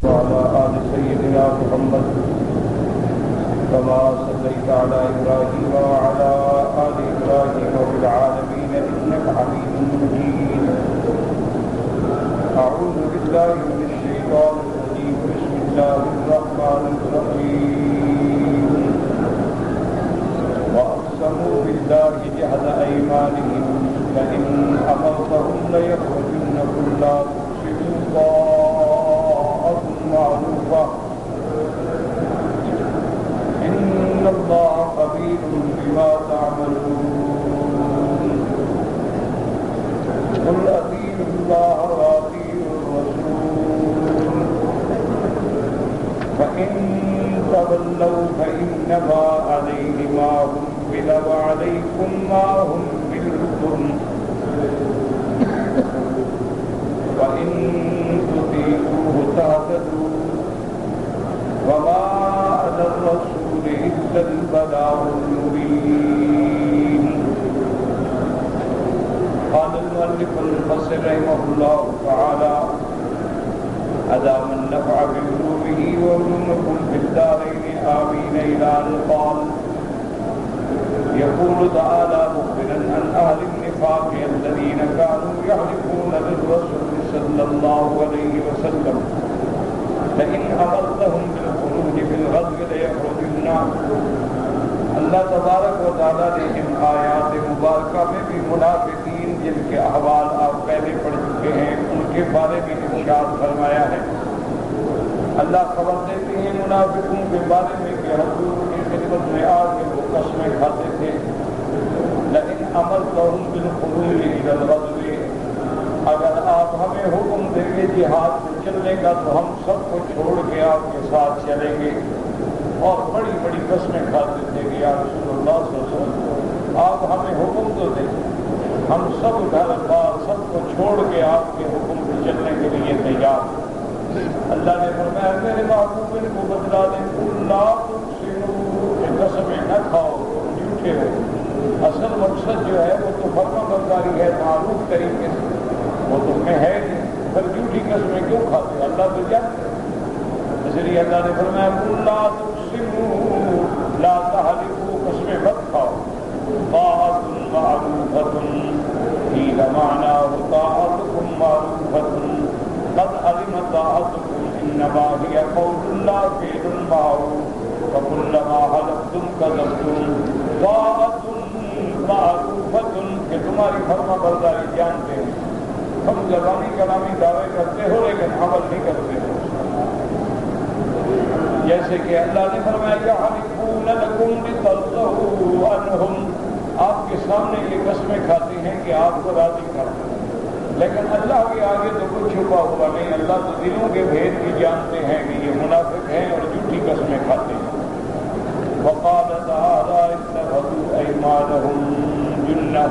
وعلى آل سيدنا محمد كما صليت على إبراهيم وعلى آل إبراهيم في العالمين إنك حميد مجيد. أعوذ بالله من الشيطان الرجيم. بسم الله الرحمن الرحيم. وأقسموا بالله جهد أيمانهم لئن أمرتهم ليخرجن قل لا تقسموا طاعة معروفة إن الله خبير بما تعملون. قل أطيعوا الله وأطيعوا الرسول فإن تولوا فإنما عليه ما حمل وعليكم ما حملتم وإن تطيعوه تهتدوا وما على الرسول إلا البلاغ المبين. قال المؤلف المفسر رحمه الله تعالى: أدام النفع بعلومه وعلومكم في الدارين آمين. إلى أن قال: يقول تعالى مخبرا عن أهل النفاق الذين كانوا يحلفون للرسول صلى الله عليه وسلم لئن أمرتهم بالخروج في الغزو ليخرجن. اللہ تبارک و تعالیٰ نے ان آیات مبارکہ میں بھی منافقین جن کے احوال آپ پہلے پڑھ چکے ہیں ان کے بارے میں ارشاد فرمایا ہے. اللہ خبر دیتے ہیں منافقوں کے بارے میں کہ حضور کی خدمت میں آ کے وہ قسمیں کھاتے تھے. لئن أمرتهم بالخروج إلى الغزو، اگر آپ ہمیں حکم دیں گے جہاد میں چلنے کا تو ہم سب کو چھوڑ کے آپ کے ساتھ چلیں گے. اور بڑی بڑی قسمیں کھاتے تھے کہ یا رسول اللہ صلی اللہ علیہ وسلم آپ ہمیں حکم تو دیں، ہم سب گھر بار سب کو چھوڑ کے آپ کے حکم پہ چلنے کے لیے تیار. اللہ نے فرمایا میرے محبوب ان کو بدلا دیں. لا تقسموا، قسمیں نہ کھاؤ، جھوٹے ہو. اصل مقصد جو ہے وہ تو فرما برداری ہے معروف طریقے سے، وہ تم میں ہے نہیں، پھر جھوٹی قسمیں کیوں کھاتے؟ اللہ تو جانتے. اس لیے اللہ نے فرمایا لا تقسموا، لا تحلفوا، قسمیں مت کھاؤ. طاعۃ معروفۃ قیل معناہ طاعتکم معروفۃ قد علم طاعتکم انما هي قول لا فعل معروف فكلما حلفتم كذبتم. طاعۃ معروفۃ کہ تمہاری فرما برداری جانتے ہیں، ہم زبانی کلامی دعوے کرتے ہو لیکن عمل نہیں کرتے ہو. جیسے کہ اللہ نے فرمایا یحلفون لکم لترضوا عنہم، آپ کے سامنے یہ قسمیں کھاتے ہیں کہ آپ کو راضی کرتے ہیں، لیکن اللہ کے آگے تو کچھ چھپا ہوا نہیں. اللہ تو دلوں کے بھید بھی جانتے ہیں کہ یہ منافق ہیں اور جھوٹی قسمیں کھاتے ہیں. وقال تعالی اتخذوا ایمانہم جنہ،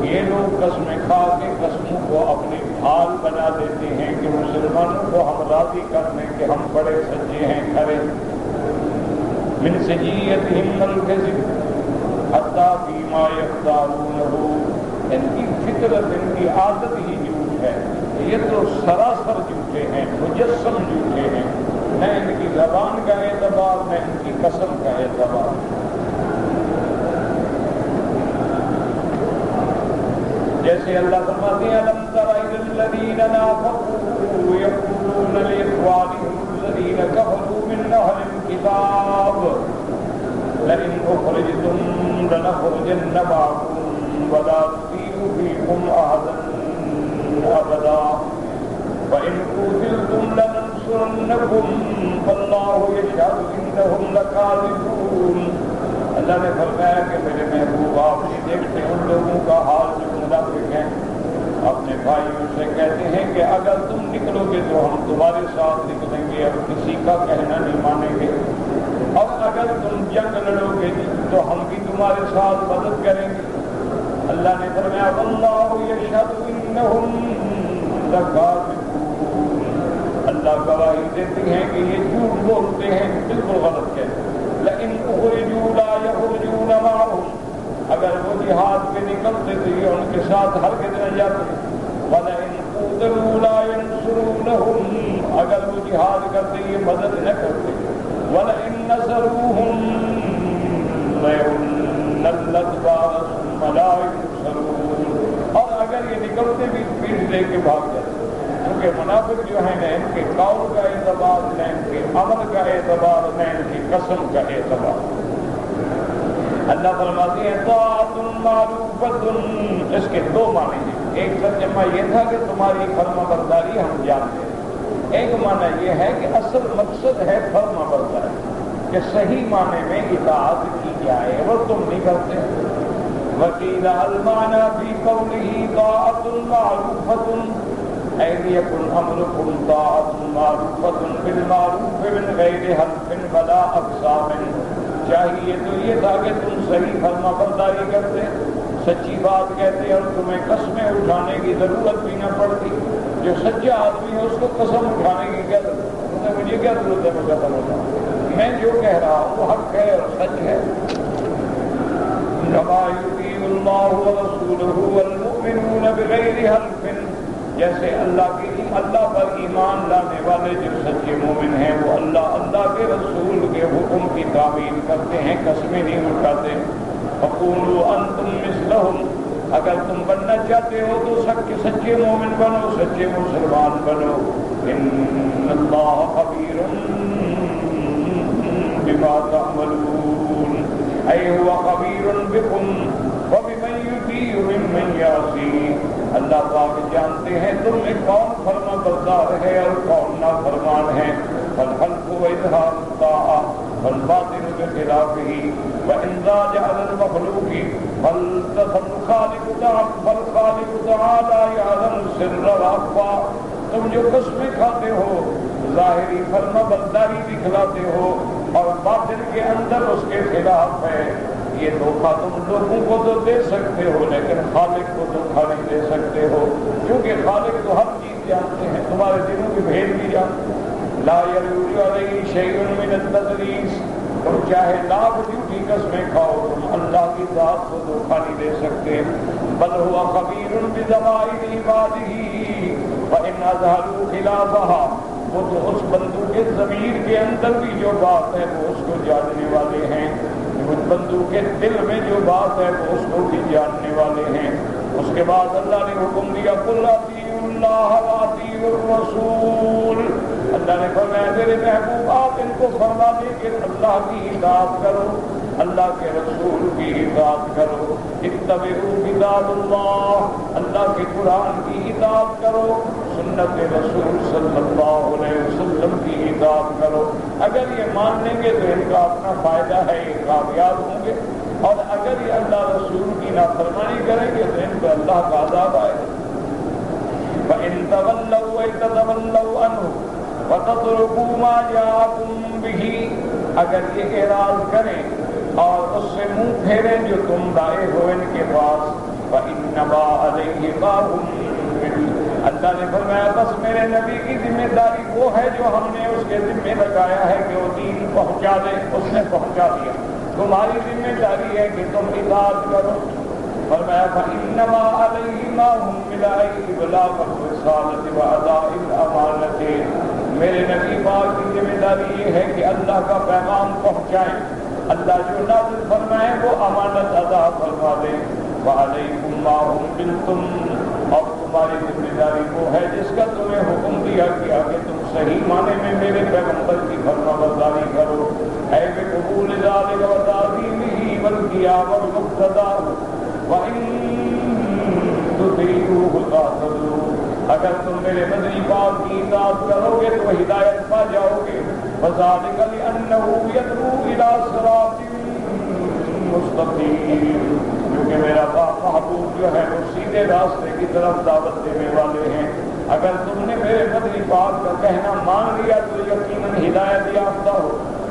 یہ لوگ قسمیں کھا کے قسموں کو اپنی ڈھال بنا دیتے ہیں کہ مسلمانوں کو ہم راضی کر لیں کہ ہم بڑے سچے ہیں کھڑے. من سجیتہم الکذب حتی فیما یختارونہ، ان کی فطرت ان کی عادت ہی جھوٹ ہے. یہ تو سراسر جھوٹے ہیں، مجسم جھوٹے ہیں، نہ ان کی زبان کا اعتبار نہ ان کی قسم کا اعتبار. جیسے اللہ فرماتے ہیں الم تر الی الذین نافقوا یقولون لاخوانہم الذین کفروا من اہل الکتاب لئن اخرجتم لنخرجن معکم ولا نطیع فیکم احدا ابدا وإن قتلتم لننصرنكم والله يشهد إنهم لكاذبون. اللہ نے فرمایا کہ میرے محبوب آپ نہیں دیکھتے ان لوگوں کا حال جو منافق ہیں، اپنے بھائیوں سے کہتے ہیں کہ اگر تم نکلو گے تو ہم تمہارے ساتھ نکلیں گے اور کسی کا کہنا نہیں مانیں گے، اور اگر تم جنگ لڑو گے تو ہم بھی تمہارے ساتھ مدد کریں گے. اللہ نے فرمایا واللہ یشہد انہم لکاذبون، اللہ گواہی دیتے ہیں کہ یہ جھوٹ بولتے ہیں، بالکل غلط کہتے ہیں. لئن اخرجوا لا یخرجون معهم، اگر وہ جہاد پہ نکلتے تو یہ ان کے ساتھ ہرگز نہ جاتے. وَلَئِنْ قُوتِلُوا لَا يَنْصُرُونَهُمْ، اگر وہ جہاد کرتے یہ مدد نہ کرتے. وَلَئِن نَّصَرُوهُمْ لَيُوَلُّنَّ الْأَدْبَارَ ثُمَّ لَا يُنصَرُونَ. اور اگر یہ نکلتے بھی پیٹ لے کے بھاگ جاتے، کیونکہ منافق جو ہیں نہ ان کے قول کا اعتبار، نہ ان کے عمل کا اعتبار، نہ ان کی قسم کا اعتبار. اللہ فرماتے ہیں طاعۃ معروفۃ. اس کے دو معنی ہیں. ایک ترجمہ یہ تھا کہ تمہاری فرما برداری ہم جانتے ہیں. ایک معنی یہ ہے کہ اصل مقصد ہے فرما برداری، کہ صحیح معنی میں اطاعت کی جائے اور تم نہیں کرتے. وقیل المعنى فی قوله طاعۃ معروفۃ أن يكن أمركم طاعة معروفة بالمعروف من غير حلف ولا أقسام. چاہیے تو یہ تھا کہ تم صحیح فرما برداری کرتے، سچی بات کہتے اور تمہیں قسمیں اٹھانے کی ضرورت بھی نہ پڑتی. جو سچا آدمی ہے اس کو قسم اٹھانے کی کیا ضرورت ہے؟ مجھے کیا ضرورت ہے میں قسم اٹھاؤں؟ میں جو کہہ رہا ہوں وہ حق ہے اور سچ ہے. كما يطيع الله ورسوله والمؤمنون بغير حلف. جیسے اللہ پر ایمان لانے والے جو سچے مومن ہیں وہ اللہ کے رسول کے حکم کی تعمیل کرتے ہیں، قسمیں نہیں اٹھاتے. فقولوا انتم مثلهم. اگر تم بننا چاہتے ہو تو سچے مومن بنو، سچے مسلمان بنو. ان اللہ خبیر بما تعملون. اے هو خبیر بكم وبمن يطيع ممن يعصي. اللہ پاک جانتے ہیں تم میں کون فرما بردار ہے اور کون نافرمان ہے. فالحلف وإظهار الطاعة والباطل بخلافه وإن زاد على المخلوق فالخالق تعالى يعلم السر وأخفى. تم جو قسمیں کھاتے ہو ظاہری فرما برداری دکھلاتے ہو اور باطن کے اندر اس کے خلاف ہے. یہ دھوکہ تم لوگوں کو تو دے سکتے ہو لیکن خالق کو دھوکہ نہیں دے سکتے ہو، کیونکہ خالق تو ہر چیز جانتے ہیں، تمہارے دلوں کے بھید بھی جانتے ہیں. لا يرجو علیہ شیء من التدلیس. تم چاہے لاکھ جھوٹی قسمیں کھاؤ تم اللہ کی ذات کو دھوکہ نہیں دے سکتے. بل هو خبیر بضمائر عباده وان اظہروا خلافها. وہ تو اس بندو کے ضمیر کے اندر بھی جو بات ہے وہ اس کو جاننے والے ہیں، اس بندو کے دل میں جو بات ہے وہ اس کو بھی جاننے والے ہیں. اس کے بعد اللہ نے حکم دیا قل اطیعوا اللہ واطیعوا الرسول. اللہ نے فرمایا میرے محبوب آپ ان کو فرما دیں کہ اللہ کی اطاعت کرو، اللہ کے رسول کی اطاعت کرو. اتبعوا کتاب اللہ. اللہ کے قرآن کی اطاعت کرو، سنت رسول صلی اللہ علیہ وسلم کی اطاعت کرو. اگر یہ مان لیں گے تو ان کا اپنا فائدہ ہے، یہ کامیاب ہوں گے. اور اگر یہ اللہ رسول کی نافرمانی کریں گے تو ان کو اللہ کا عذاب آئے گا. فَإِن تَوَلَّوْا وَيَتَوَلَّوْا عَنْهُ وَتَتْرُكُوا مَا جَاءَكُم بِهِ. اگر یہ اعراض کریں اور اس سے منہ پھیریں جو تم لائے ہو ان کے پاس. فَإِنَّمَا عَلَيْهِ مَا حُمِّلَ. اللہ نے فرمایا بس میرے نبی کی ذمہ داری وہ ہے جو ہم نے اس کے ذمہ لگایا ہے کہ وہ دین پہنچا دے. اس نے پہنچا دیا. تمہاری ذمہ داری ہے کہ تم اطاعت کرو. فرمایا فإنما علیہ ما حمل بلاغ الرسالۃ وأداء الأمانۃ. میرے نبی پاک کی ذمہ داری یہ ہے کہ اللہ کا پیغام پہنچائیں، اللہ جو نازل فرمائے وہ امانت ادا فرما دیں. وعلیکم ما حملتم. اور تمہاری ذمہ داری وہ ہے جس کا تمہیں حکم دیا گیا کہ تم صحیح معنی میں میرے پیغمبر کی فرما برداری کرو. اے بقبول ذلک وتعظیمہ والقیام والمقتدى وَإِن تُطِيعُوهُ تَهْتَدُوا. اگر تم میرے مدنی پاک کی اطاعت کرو گے تو ہدایت پا جاؤ گے. وَذَلِكَ لِأَنَّهُ يَدْعُو إِلَى صِرَاطٍ مُسْتَقِيمٍ. کیونکہ میرا محبوب جو ہے وہ سیدھے راستے کی طرف دعوت دینے والے ہیں. اگر تم نے میرے مدنی پاک کا کہنا مان لیا تو یقیناً ہدایت یافتہ ہو.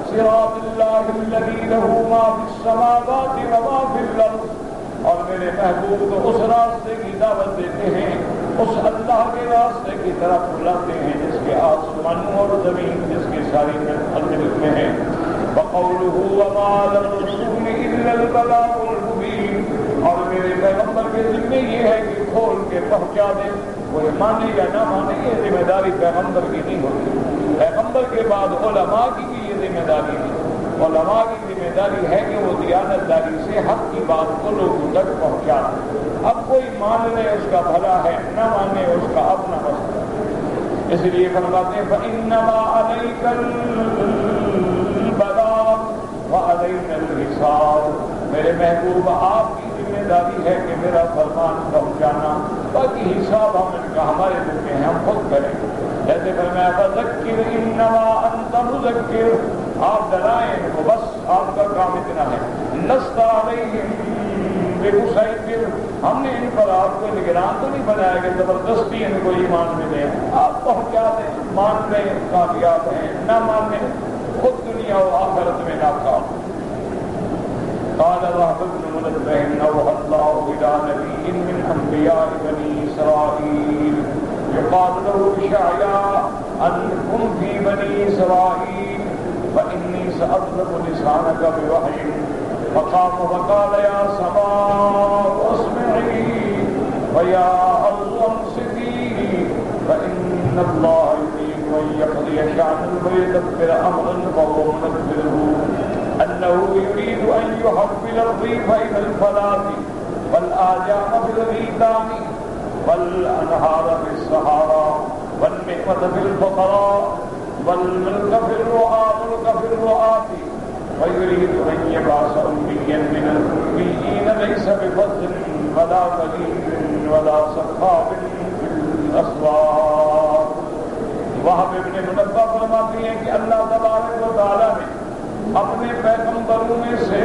صراط اللہ الذی لہ ما فی السماوات وما فی الارض. اور میرے محبوب تو اس راستے کی دعوت دیتے ہیں، اس اللہ کے راستے کی طرف بلاتے ہیں جس کے آسمانوں اور زمین جس کی ساری ملک میں ہے. وقولہ وما علی الرسول الا البلاغ المبین. اور میرے پیغمبر کے ذمہ یہ ہے کہ کھول کے پہنچا دیں. کوئی مانے یا نہ مانے یہ ذمہ داری پیغمبر کی نہیں ہوتی. پیغمبر کے بعد علماء کی بھی یہ ذمہ داری ہے. علماء کی ذمہ داری ہے کہ وہ دیانتداری سے حق کی بات کو لوگوں تک پہنچائے. اب کوئی مان لے اس کا بھلا ہے، نہ مانے اس کا اپنا مسئلہ. اس لیے فرماتے ہیں فَإِنَّمَا عَلَيْكَ الْبَلَاغُ وَعَلَيْنَا الْحِسَابُ. میرے محبوب آپ کی ذمہ داری ہے کہ میرا فرمان پہنچانا، باقی حساب ہم ان کا ہمارے دل میں ہم خود کریں. جیسے فرمایا فَذَكِّرْ إِنَّمَا أَنْتَ مُذَكِّرٌ. آپ ڈرائیں وہ بس آپ کا کام اتنا ہے. لَسْتَ عَلَيْهِمْ بِمُسَيْطِرٍ. ہم نے ان پر آپ کو نگران تو نہیں بنایا کہ زبردستی ان کو ایمان ملے. آپ پہنچا دیں، مان لیں کامیاب ہیں، نہ مانیں خود دنیا و آخرت میں ناکام. قال وهب بن منبه أوحى الله إلى نبي من أنبياء بني إسرائيل يقال له شعيا أن كن في بني إسرائيل فإني سأطلق لسانك بوحي. فقام وقال يا سماء أسمعي ويا أرض أنصتي فإن الله يريد أن يقضي شأنا ويدبر أمرا فهو منبه أنه يريد أن يحول الريف إلى الفلاة والآجام في الغيثان والأنهار في الصحارى والنعمة في الفقراء والملك في الرعاة ويريد أن يبعث أميا من الأميين ليس بفضل ولا قليل ولا سخاب في الأسواق. وہب ابن منبہ فرماتے ہیں کہ اللہ تبارک و تعالیٰ نے اپنے پیغمبروں میں سے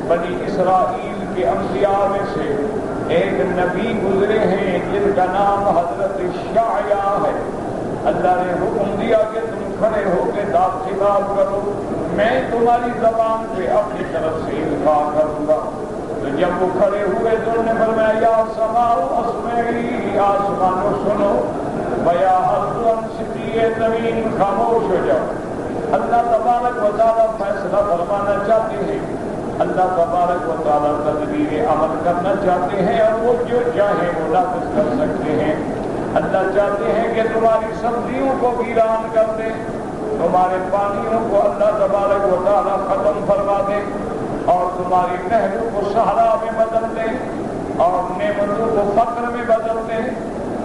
بنی اسرائیل کے انبیاء میں سے ایک نبی گزرے ہیں جن کا نام حضرت شعیا ہے. اللہ نے حکم دیا کہ تم کھڑے ہو کے داد خطاب کرو، میں تمہاری زبان پہ اپنی طرف سے القاء کروں گا. تو جب وہ کھڑے ہوئے تو انہوں نے فرمایا یا سماؤ اسمعی، آسمانو سنو، ویا ارض انصتی، زمین خاموش ہو جاؤ. اللہ تبارک و تعالیٰ فیصلہ فرمانا چاہتے ہیں، اللہ تبارک و تعالیٰ تدبیر عمل کرنا چاہتے ہیں اور وہ جو چاہیں وہ نافذ کر سکتے ہیں. اللہ چاہتے ہیں کہ تمہاری سبزیوں کو ویران کر دیں، تمہارے پانیوں کو اللہ تبارک و تعالیٰ ختم فرما دیں اور تمہاری نہروں کو صحرا میں بدل دیں اور نعمتوں کو فقر میں بدل دیں.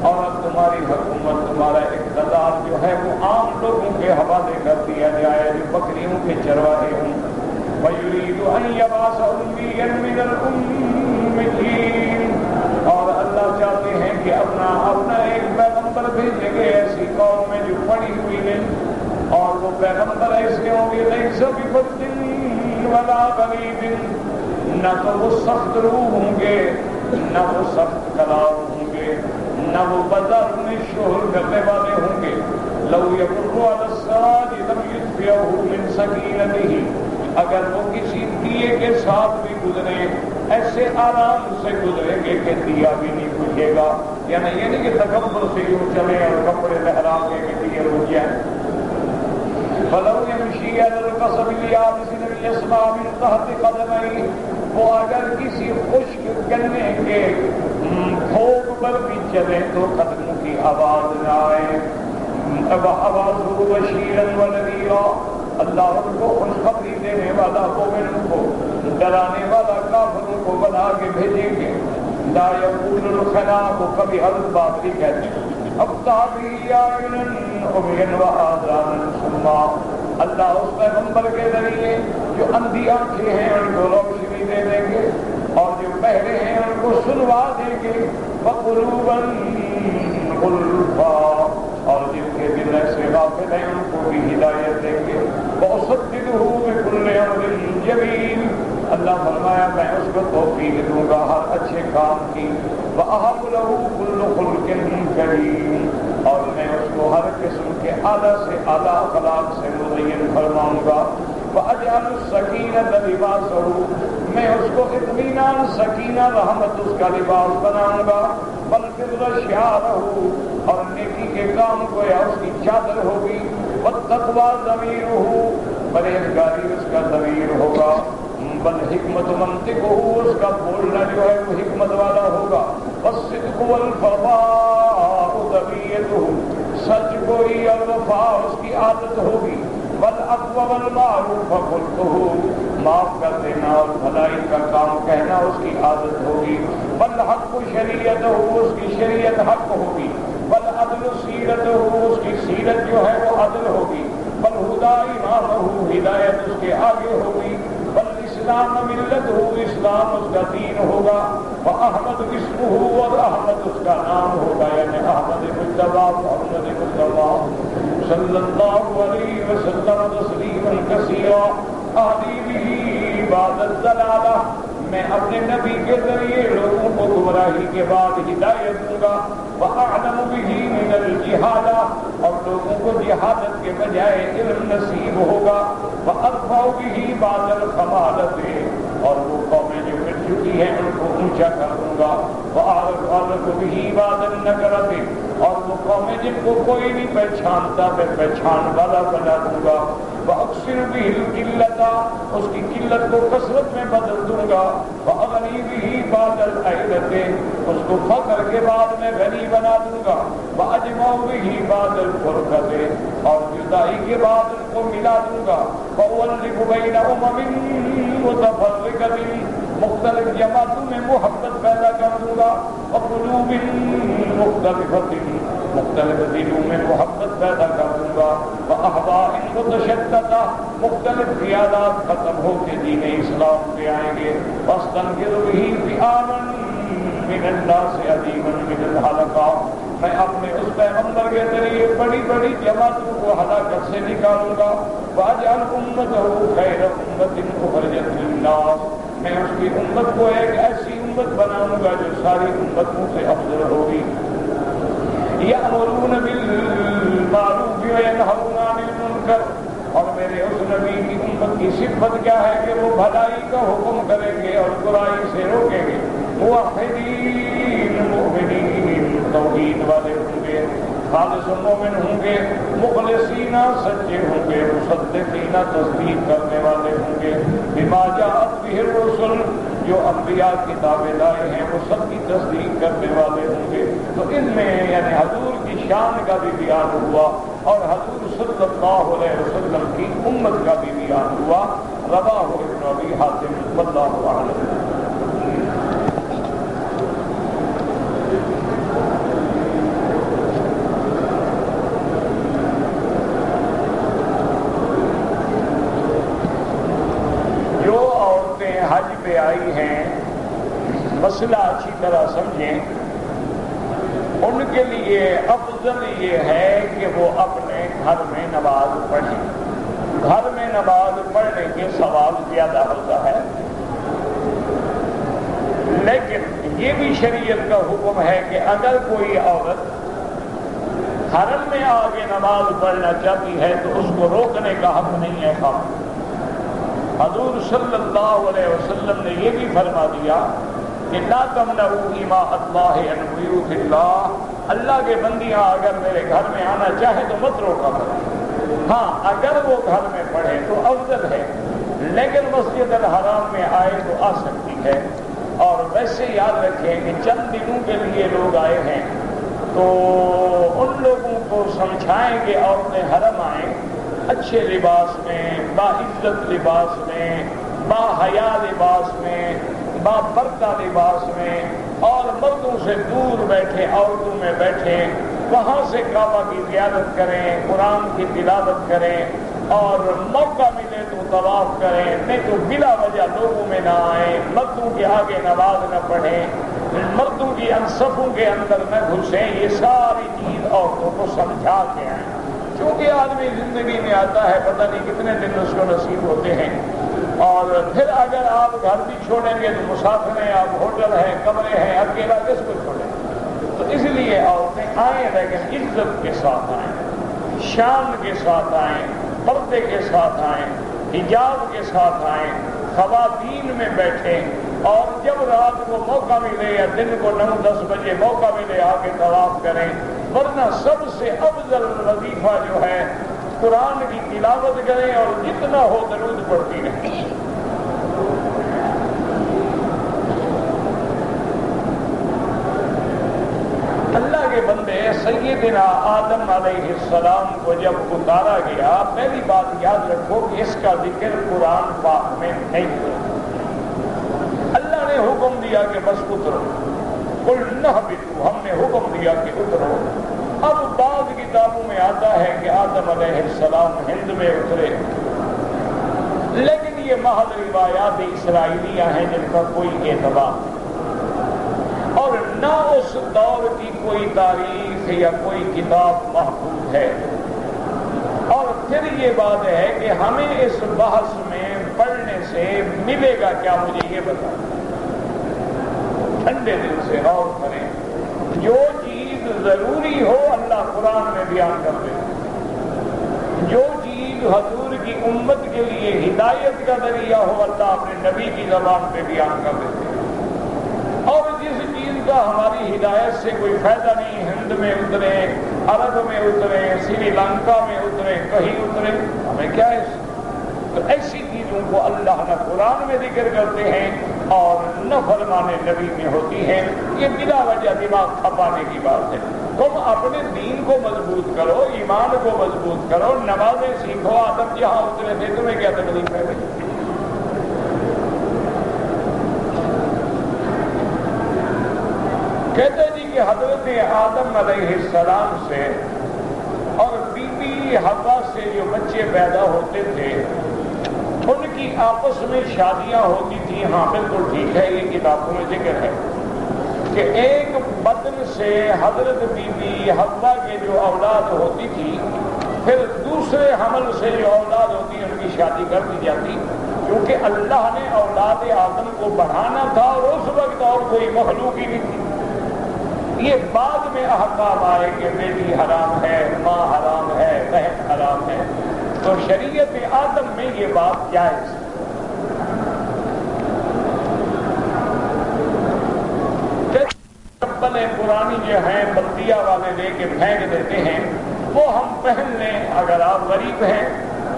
اور اب تمہاری حکومت، تمہارا اقتدار جو ہے وہ عام لوگوں کے حوالے کر دیا جائے جو بکریوں کے چرواہے ہوں. وَيُرِيدُ أَن يَبْعَثَ أُمِّيًّا مِّنَ الْأُمِّيِّينَ. اور اللہ چاہتے ہیں کہ اپنا ایک پیغمبر بھیجیں گے ایسی قوم میں جو پڑھی ہوئی نہیں، اور وہ پیغمبر ایسے ہوں گے لَيْسَ بِفَضٍّ وَلَا غَلِيظٍ. نہ تو وہ سخت روح ہوں گے، نہ وہ سخت کلام ہوں گے، نہ وہ بازار میں شہر کرنے والے ہوں گے. لو یمر علی الصراط لم یطفئه من سکینتہ. اگر وہ کسی دیے کے ساتھ بھی گزرے ایسے آرام سے گزریں گے کہ دیا بھی نہیں بجھے گا. یعنی یہ نہیں کہ تکبر سے یوں چلیں اور کپڑے لہرا کے دیے بجھ جائیں. فلو یمشی علی القصب الیابس لم یسمع من تحت قدمہ. وہ اگر کسی خشک گنے کے پھوک پر بھی چلے تو قدموں کی آواز نہ آئے. آواز ہو بشیرا ونذیرا. اللہ ان کو خوشخبری دینے والا، مومنوں کو ڈرانے والا، کافروں کو بنا کے بھیجیں گے. لا یقول الخنا کو کبھی حلق بات نہیں کہتے. اب تعبیر عمین و آذانا صما. اللہ اس پیغمبر کے ذریعے جو اندھی آنکھیں ہیں ان کو روشنی دے دیں گے اور جو بہرے ہیں ان کو سنوا دیں گے. وقلوبا غلفا. اور جن کے دل ایسے غافل ہیں ان کو بھی ہدایت دیں گے. وَأُصَدِّقُهُ بِكُلِّ أَمْرٍ جَمِيلٍ. اللہ فرمایا میں اس کو توفیق دوں گا ہر اچھے کام کی. وَأَهَبُ لَهُ كُلُّ خُلْقٍ كَرِيمٍ. اور میں اس کو ہر قسم کے اعلیٰ سے اعلیٰ اخلاق سے مزین فرماؤں گا. وَأَجْعَلُ السَّكِينَةَ لِبَاسَهُ. میں اس کو اطمینان، سکینہ، رحمت اس کا لباس بناؤں گا. وَالْبِرَّ شِعَارَهُ. اور نیکی کے کام کو یا اس کی چادر ہوگی. وَالتَّقْوَىٰ ضَمِيرُهُ. پرہیزگاری اس کا ضمیر ہوگا. وَالْحِکْمَةُ مَنطِقُهُ. اس کا بولنا جو ہے وہ حکمت والا ہوگا. وَالصِّدْقُ وَالْوَفَاءُ طبیعتہ، سچ گوئی اور وفا اس کی عادت ہوگی، والعفو والمعروف خلقہ، معاف کر دینا اور بھلائی کا کام کہنا اس کی عادت ہوگی، والحق شریعتہ، اس کی شریعت حق ہوگی، والعدل سیرتہ، اس کی سیرت جو ہے وہ عدل ہوگی، والہدی امامہ، ہدایت اس کے آگے ہوگی، والاسلام ملتہ، اسلام اس کا دین ہوگا، واحمد اسمہ، اور احمد اس کا نام ہوگا، یعنی احمد مجتبی، محمد مصطفیٰ صلی اللہ علیہ وسلم تسلیما کثیرا، اہدی بہ بعد الضلالہ، میں اپنے نبی کے ذریعے لوگوں کو گمراہی کے بعد ہدایت دوں گا، وَأَعْلَمُ بِهِ مِنَ الْجِهَادَ، اور لوگوں کو جہادت کے بجائے علم نصیب ہوگا، وَأَرْفَعُ بِهِ بَعْدَ الْخَمَالَةِ، اور وہ قومیں جو مٹ چکی ہیں ان کو اونچا کر دوں گا، وَأَعْرِفُ بِهِ بَعْدَ النَّكْرَةِ، اور وہ قومیں جن کو کوئی نہیں پہچانتا میں پہچان والا بنا دوں گا، وَأَكْثِرُ بِهِ الْقِلَّةَ، اس کی قلت کو کثرت میں بدل دوں گا، وَأَغْنِي بِهِ بَعْدَ الْعَيْلَةِ، اس کو فقر کے بعد میں غنی بنا دوں گا، وَأَجْمَعُ بِهِ بَعْدَ الْفُرْقَةِ، اور جدائی کے بعد ان کو ملا دوں گا، وَأُؤَلِّفُ بَيْنَ أُمَمٍ مُتَفَرِّقَةٍ، مختلف جماعتوں میں محبت پیدا کر دوں گا، وَقُلُوبٍ مُخْتَلِفَةٍ، مختلف دلوں میں محبت پیدا کر دوں گا، وَأَحْوَاءٍ مُتَشَدَّدَةٍ، مختلف خیالات ختم ہو کے دین اسلام پہ آئیں گے، وَاسْتَنْقِذُ بِهِ فِئَامًا مِنَ النَّاسِ عَظِيمًا مِنَ الْحَلَقَةِ، میں اپنے اس پیغمبر کے ذریعے بڑی بڑی جماعتوں کو ہلاکت سے نکالوں گا، وَأَجْعَلْ أُمَّتَهُ خَيْرَ أُمَّةٍ أُخْرِجَتْ لِلنَّاسِ، میں اس کی امت کو ایک ایسی امت بناؤں گا جو ساری امتوں سے افضل ہوگی، یأمرون بالمعروف وینہون عن المنکر، اور میرے اس نبی کی امت کی صفت کیا ہے کہ وہ بھلائی کا حکم کریں گے اور برائی سے روکیں گے، موحدین مؤمنین، توحید والے ہوں گے، خالص مومن ہوں گے، مخلصین سچے ہوں گے، مصدقین تصدیق کرنے والے ہوں گے، بما جاءت بہ الرسل، جو انبیاء کتابیں لائے ہیں وہ سب کی تصدیق کرنے والے ہوں گے۔ تو ان میں یعنی حضور کی شان کا بھی بیان ہوا اور حضور صلی اللہ علیہ وسلم کی امت کا بھی بیان ہوا، رواہ ابن ابی حاتم واللہ اعلم۔ حج پہ آئی ہیں، مسئلہ اچھی طرح سمجھیں، ان کے لیے افضل یہ ہے کہ وہ اپنے گھر میں نماز پڑھیں، گھر میں نماز پڑھنے کے ثواب زیادہ ہوتا ہے، لیکن یہ بھی شریعت کا حکم ہے کہ اگر کوئی عورت حرم میں آگے نماز پڑھنا چاہتی ہے تو اس کو روکنے کا حق نہیں ہے خاص۔ حضور صلی اللہ علیہ وسلم نے یہ بھی فرما دیا کہ لا تمنعوا اماء اللہ عن بیوت اللہ، اللہ کے بندیاں اگر میرے گھر میں آنا چاہے تو مت روکا کریں، ہاں اگر وہ گھر میں پڑھے تو افضل ہے، لیکن مسجد الحرام میں آئے تو آ سکتی ہے۔ اور ویسے یاد رکھیں کہ چند دنوں کے لیے لوگ آئے ہیں تو ان لوگوں کو سمجھائیں کہ عورتیں حرم آئیں اچھے لباس میں، باعزت لباس میں، با حیا لباس میں، با پردہ لباس میں، اور مردوں سے دور بیٹھے، عورتوں میں بیٹھے، وہاں سے کعبہ کی زیارت کریں، قرآن کی تلاوت کریں، اور موقع ملے تو طواف کریں، نہیں تو بلا وجہ لوگوں میں نہ آئیں، مردوں کے آگے نماز نہ پڑھیں، مردوں کی انصفوں کے اندر نہ گھسیں، یہ ساری چیز عورتوں کو سمجھا کے آئیں، کیونکہ آدمی زندگی میں آتا ہے پتہ نہیں کتنے دن اس کو نصیب ہوتے ہیں، اور پھر اگر آپ گھر بھی چھوڑیں گے تو مسافر ہیں آپ، ہوٹل ہیں، کمرے ہیں، اکیلا کس کو چھوڑیں؟ تو اس لیے عورتیں آئیں لیکن عزت کے ساتھ آئیں، شان کے ساتھ آئیں، پردے کے ساتھ آئیں، حجاب کے ساتھ آئیں، خواتین میں بیٹھیں، اور جب رات کو موقع ملے یا دن کو 9-10 بجے موقع ملے آگے طواف کریں، ورنہ سب سے افضل وظیفہ جو ہے قرآن کی تلاوت کریں اور جتنا ہو درود پڑھتی رہیں۔ اللہ کے بندے سیدنا آدم علیہ السلام کو جب اتارا گیا، پہلی بات یاد رکھو کہ اس کا ذکر قرآن پاک میں نہیں ہے۔ اللہ نے حکم دیا کہ بس اترو، قل نہبطوا، ہم نے حکم دیا کہ اترو۔ اب بعض کتابوں میں آتا ہے کہ آدم علیہ السلام ہند میں اترے، لیکن یہ محض روایات اسرائیلیہ ہیں جن کا کوئی اعتبار نہیں، اور نہ اس دور کی کوئی تاریخ یا کوئی کتاب محفوظ ہے۔ اور پھر یہ بات ہے کہ ہمیں اس بحث میں پڑھنے سے ملے گا کیا، مجھے یہ بتا، ٹھنڈے دل سے غور کریں۔ جو چیز ضروری ہو اللہ قرآن میں بیان کر دے، جو چیز حضور کی امت کے لیے ہدایت کا ذریعہ ہو اللہ اپنے نبی کی زبان پہ بیان کر دیتے ہیں، اور جس چیز کا ہماری ہدایت سے کوئی فائدہ نہیں، ہند میں اترے، عرب میں اترے، سری لنکا میں اترے، کہیں اترے، ہمیں کیا ہے؟ تو ایسی چیزوں کو اللہ نہ قرآن میں ذکر کرتے ہیں اور نہ فرمان نبی میں ہوتی ہے۔ یہ بلا وجہ دماغ کھپانے کی بات ہے۔ تم اپنے دین کو مضبوط کرو، ایمان کو مضبوط کرو، نمازیں سیکھو۔ آدم جہاں اترے تھے تمہیں کیا تکلیف ہے؟ کہتے جی کہ حضرت آدم علیہ السلام سے اور بی بی حوا سے جو بچے پیدا ہوتے تھے ان کی آپس میں شادیاں ہوتی تھیں۔ ہاں بالکل ٹھیک ہے، یہ کتابوں میں ذکر ہے کہ ایک بدن سے حضرت بی بی حوا کے جو اولاد ہوتی تھی، پھر دوسرے حمل سے جو اولاد ہوتی ان کی شادی کر دی جاتی، کیونکہ اللہ نے اولاد آدم کو بڑھانا تھا اور اس وقت اور کوئی مخلوق ہی نہیں تھی۔ یہ بعد میں احکام آئے کہ بیٹی حرام ہے، ماں حرام ہے، بہن حرام ہے، تو شریعت آدم میں یہ بات جائز ہے۔ چپلیں پرانی جو ہیں بلدیہ والے لے کے پھینک دیتے ہیں، وہ ہم پہن لیں۔ اگر آپ غریب ہیں،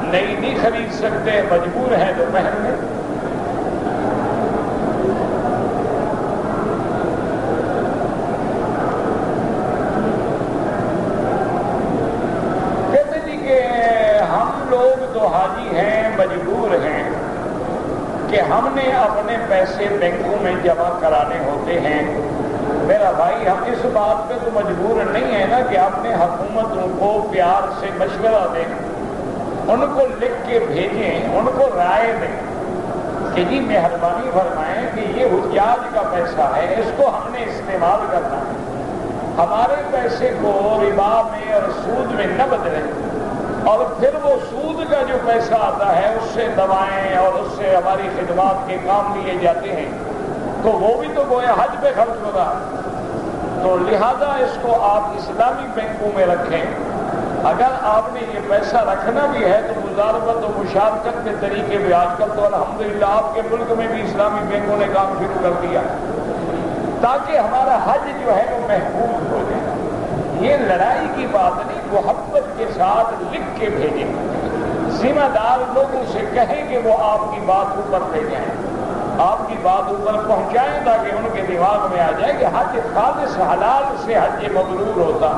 نئی نہیں خرید سکتے، مجبور ہیں تو پہن لیں۔ حاجی ہیں، مجبور ہیں کہ ہم نے اپنے پیسے بینکوں میں جمع کرانے ہوتے ہیں۔ میرا بھائی، ہم اس بات پہ تو مجبور نہیں ہے نا کہ اپنے حکومتوں کو پیار سے مشورہ دیں، ان کو لکھ کے بھیجیں، ان کو رائے دیں کہ جی مہربانی فرمائیں کہ یہ حجاج کا پیسہ ہے، اس کو ہم نے استعمال کرنا ہے، ہمارے پیسے کو ربا میں اور سود میں نہ بدلیں، اور پھر وہ سود کا جو پیسہ آتا ہے اس سے دوائیں اور اس سے ہماری خدمات کے کام لیے جاتے ہیں، تو وہ بھی تو گویا حج پہ خرچ ہوگا۔ تو لہذا اس کو آپ اسلامی بینکوں میں رکھیں۔ اگر آپ نے یہ پیسہ رکھنا بھی ہے تو مزاربت و مشارکت کے طریقے بھی آج کل تو الحمدللہ آپ کے ملک میں بھی اسلامی بینکوں نے کام شروع کر دیا، تاکہ ہمارا حج جو ہے وہ محفوظ ہو جائے۔ یہ لڑائی کی بات نہیں، محبت کے ساتھ لکھ کے بھیجیں، ذمہ دار لوگوں سے کہیں کہ وہ آپ کی بات اوپر لے جائیں، آپ کی بات اوپر پہنچائیں، تاکہ ان کے دماغ میں آ جائے کہ حج خالص حلال سے حج مبرور ہوتا،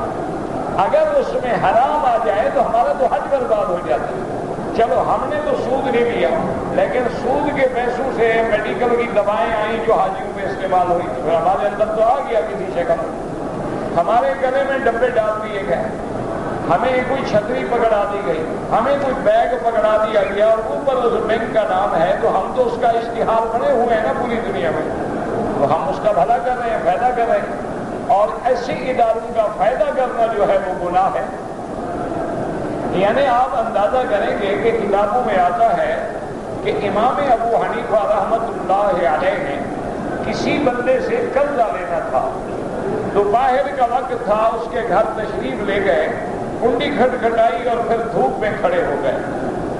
اگر اس میں حرام آ جائے تو ہمارا تو حج برباد ہو جاتا ہے۔ چلو ہم نے تو سود نہیں لیا، لیکن سود کے پیسوں سے میڈیکل کی دوائیں آئیں جو حاجیوں میں استعمال ہوئی، پھر ہمارے اندر تو آ گیا کسی شکل میں، ہمارے گلے میں ڈبے ڈال دیے گئے، ہمیں کوئی چھتری پکڑا دی گئی، ہمیں کوئی بیگ پکڑا دیا گیا اور اوپر اس بینک کا نام ہے، تو ہم تو اس کا اشتہار بنے ہوئے ہیں نا پوری دنیا میں، تو ہم اس کا بھلا کر رہے ہیں، فائدہ کر رہے ہیں، اور ایسے اداروں کا فائدہ کرنا جو ہے وہ گناہ ہے۔ یعنی آپ اندازہ کریں گے کہ کتابوں میں آتا ہے کہ امام ابو حنیفہ رحمۃ اللہ علیہ نے کسی بندے سے قرضہ لینا تھا، دوپہر کا وقت تھا، اس کے گھر تشریف لے گئے، کنڈی کھٹکھٹائی اور پھر دھوپ میں کھڑے ہو گئے۔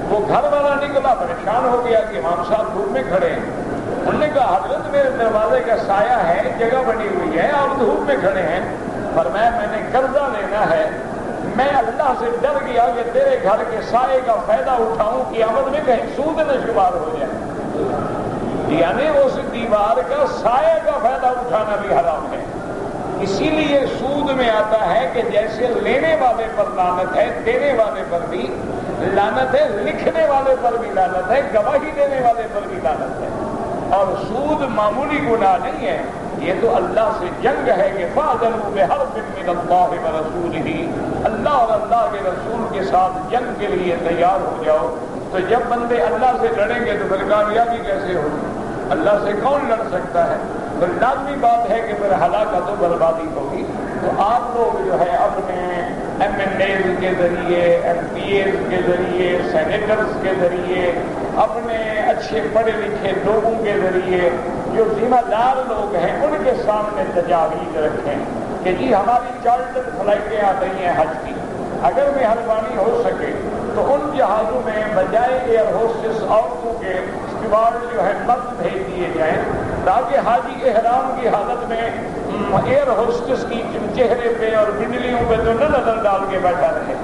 وہ گھر والا نکلا، پریشان ہو گیا کہ امام صاحب دھوپ میں کھڑے ہیں۔ انہوں نے کہا حضرت میرے دروازے کا سایہ ہے، جگہ بنی ہوئی ہے اور دھوپ میں کھڑے ہیں۔ فرمایا میں نے قرضہ لینا ہے، میں اللہ سے ڈر گیا کہ تیرے گھر کے سائے کا فائدہ اٹھاؤں، قیامت میں کہیں سود نہ شمار ہو جائے۔ یعنی اس دیوار کا سایہ کا فائدہ اٹھانا بھی حرام ہے۔ اسی لیے سود میں آتا ہے کہ جیسے لینے والے پر لعنت ہے، دینے والے پر بھی لعنت ہے، لکھنے والے پر بھی لعنت ہے، گواہی دینے والے پر بھی لعنت ہے۔ اور سود معمولی گناہ نہیں ہے، یہ تو اللہ سے جنگ ہے کہ فَأْذَنُوا بِحَرْبٍ مِّنَ اللَّهِ وَرَسُولِهِ، اللہ اور اللہ کے رسول کے ساتھ جنگ کے لیے تیار ہو جاؤ۔ تو جب بندے اللہ سے لڑیں گے تو پھر کامیابی کیسے ہوگی؟ اللہ سے کون لڑ سکتا ہے؟ تو لازمی بات ہے کہ پھر ہلاکت و بربادی ہوگی۔ تو آپ لوگ جو ہے اپنے ایم این ایز کے ذریعے، ایم پی ایز کے ذریعے، سینیٹرز کے ذریعے، اپنے اچھے پڑھے لکھے لوگوں کے ذریعے، جو ذمہ دار لوگ ہیں ان کے سامنے تجاویز رکھیں کہ جی ہماری چارٹر فلائٹیں آ رہی ہیں حج کی، اگر مہربانی ہو سکے تو ان جہازوں میں بجائے ایئر ہوسٹس عورتوں کے اسٹیوارڈ جو ہے مرد بھیج دیے جائیں، تاکہ حاجی احرام کی حالت میں ایئر ہوسٹس کی چہرے پہ اور بنڈلیوں پہ تو نہ نظر ڈال کے بیٹھا رہے۔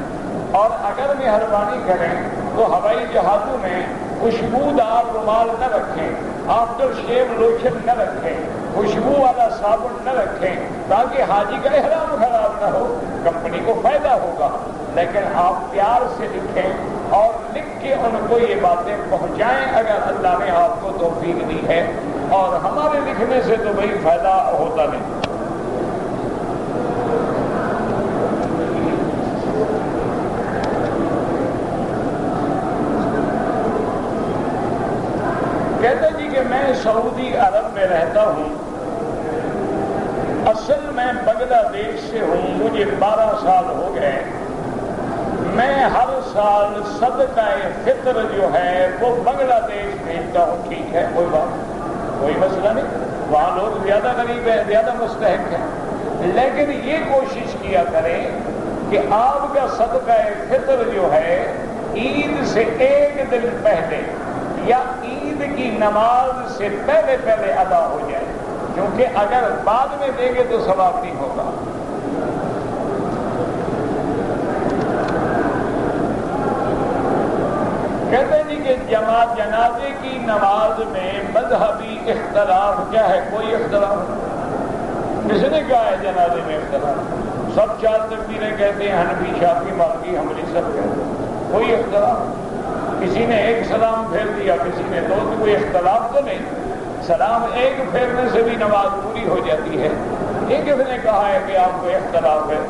اور اگر مہربانی کریں تو ہوائی جہازوں میں خوشبودار رومال نہ رکھیں، آفٹر شیو لوشن نہ رکھیں، خوشبو والا صابن نہ رکھیں، تاکہ حاجی کا احرام خراب نہ ہو، کمپنی کو فائدہ ہوگا۔ لیکن آپ پیار سے لکھیں اور لکھ کے ان کو یہ باتیں پہنچائیں اگر اللہ نے آپ کو توفیق دی ہے، اور ہمارے لکھنے سے تو بھئی فائدہ ہوتا نہیں۔ کہتے جی کہ میں سعودی عرب میں رہتا ہوں، اصل میں بنگلہ دیش سے ہوں، مجھے 12 سال ہو گئے۔ میں ہر سال صدقہ فطر جو ہے وہ بنگلہ دیش بھیجتا ہوں، ٹھیک ہے، کوئی بات، کوئی مسئلہ نہیں، وہاں لوگ زیادہ غریب ہیں، زیادہ مستحق ہیں، لیکن یہ کوشش کیا کریں کہ آپ کا صدقہ فطر جو ہے عید سے ایک دن پہلے یا عید کی نماز سے پہلے ادا ہو جائے، کیونکہ اگر بعد میں دیں گے تو ثواب نہیں ہوگا۔ کہتے ہیں جی کہ جنازے کی نماز میں مذہبی اختلاف کیا ہے؟ کوئی اختلاف؟ کس نے کہا ہے جنازے میں اختلاف؟ سب 4 تکبیریں کہتے ہیں، حنفی، شافعی، مالکی، حنبلی سب کہتے ہیں، کوئی اختلاف؟ کسی نے ایک سلام پھیر دیا، کسی نے 2، تو کوئی اختلاف تو نہیں۔ سلام ایک پھیرنے سے بھی نماز پوری ہو جاتی ہے۔ یہ کس نے کہا ہے کہ آپ کو اختلاف ہے؟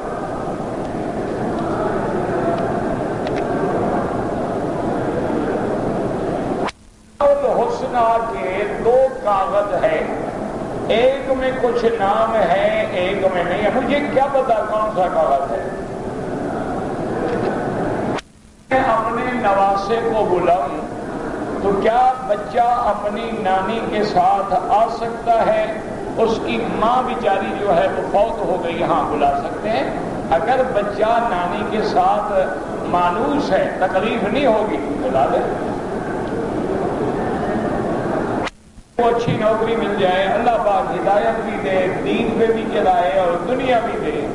الحسنہ کے 2 کاغذ ہیں، ایک میں کچھ نام ہے، ایک میں نہیں ہے، مجھے کیا پتا کون سا کاغذ ہے؟ میں اپنے نواسے کو بلاؤں تو کیا بچہ اپنی نانی کے ساتھ آ سکتا ہے؟ اس کی ماں بیچاری جو ہے وہ فوت ہو گئی، ہاں بلا سکتے ہیں۔ اگر بچہ نانی کے ساتھ مانوس ہے، تکلیف نہیں ہوگی، بلا دیں، وہ اچھی نوکری مل جائے، اللہ پاک ہدایت بھی دے، دین پہ بھی چلائے اور دنیا بھی دے۔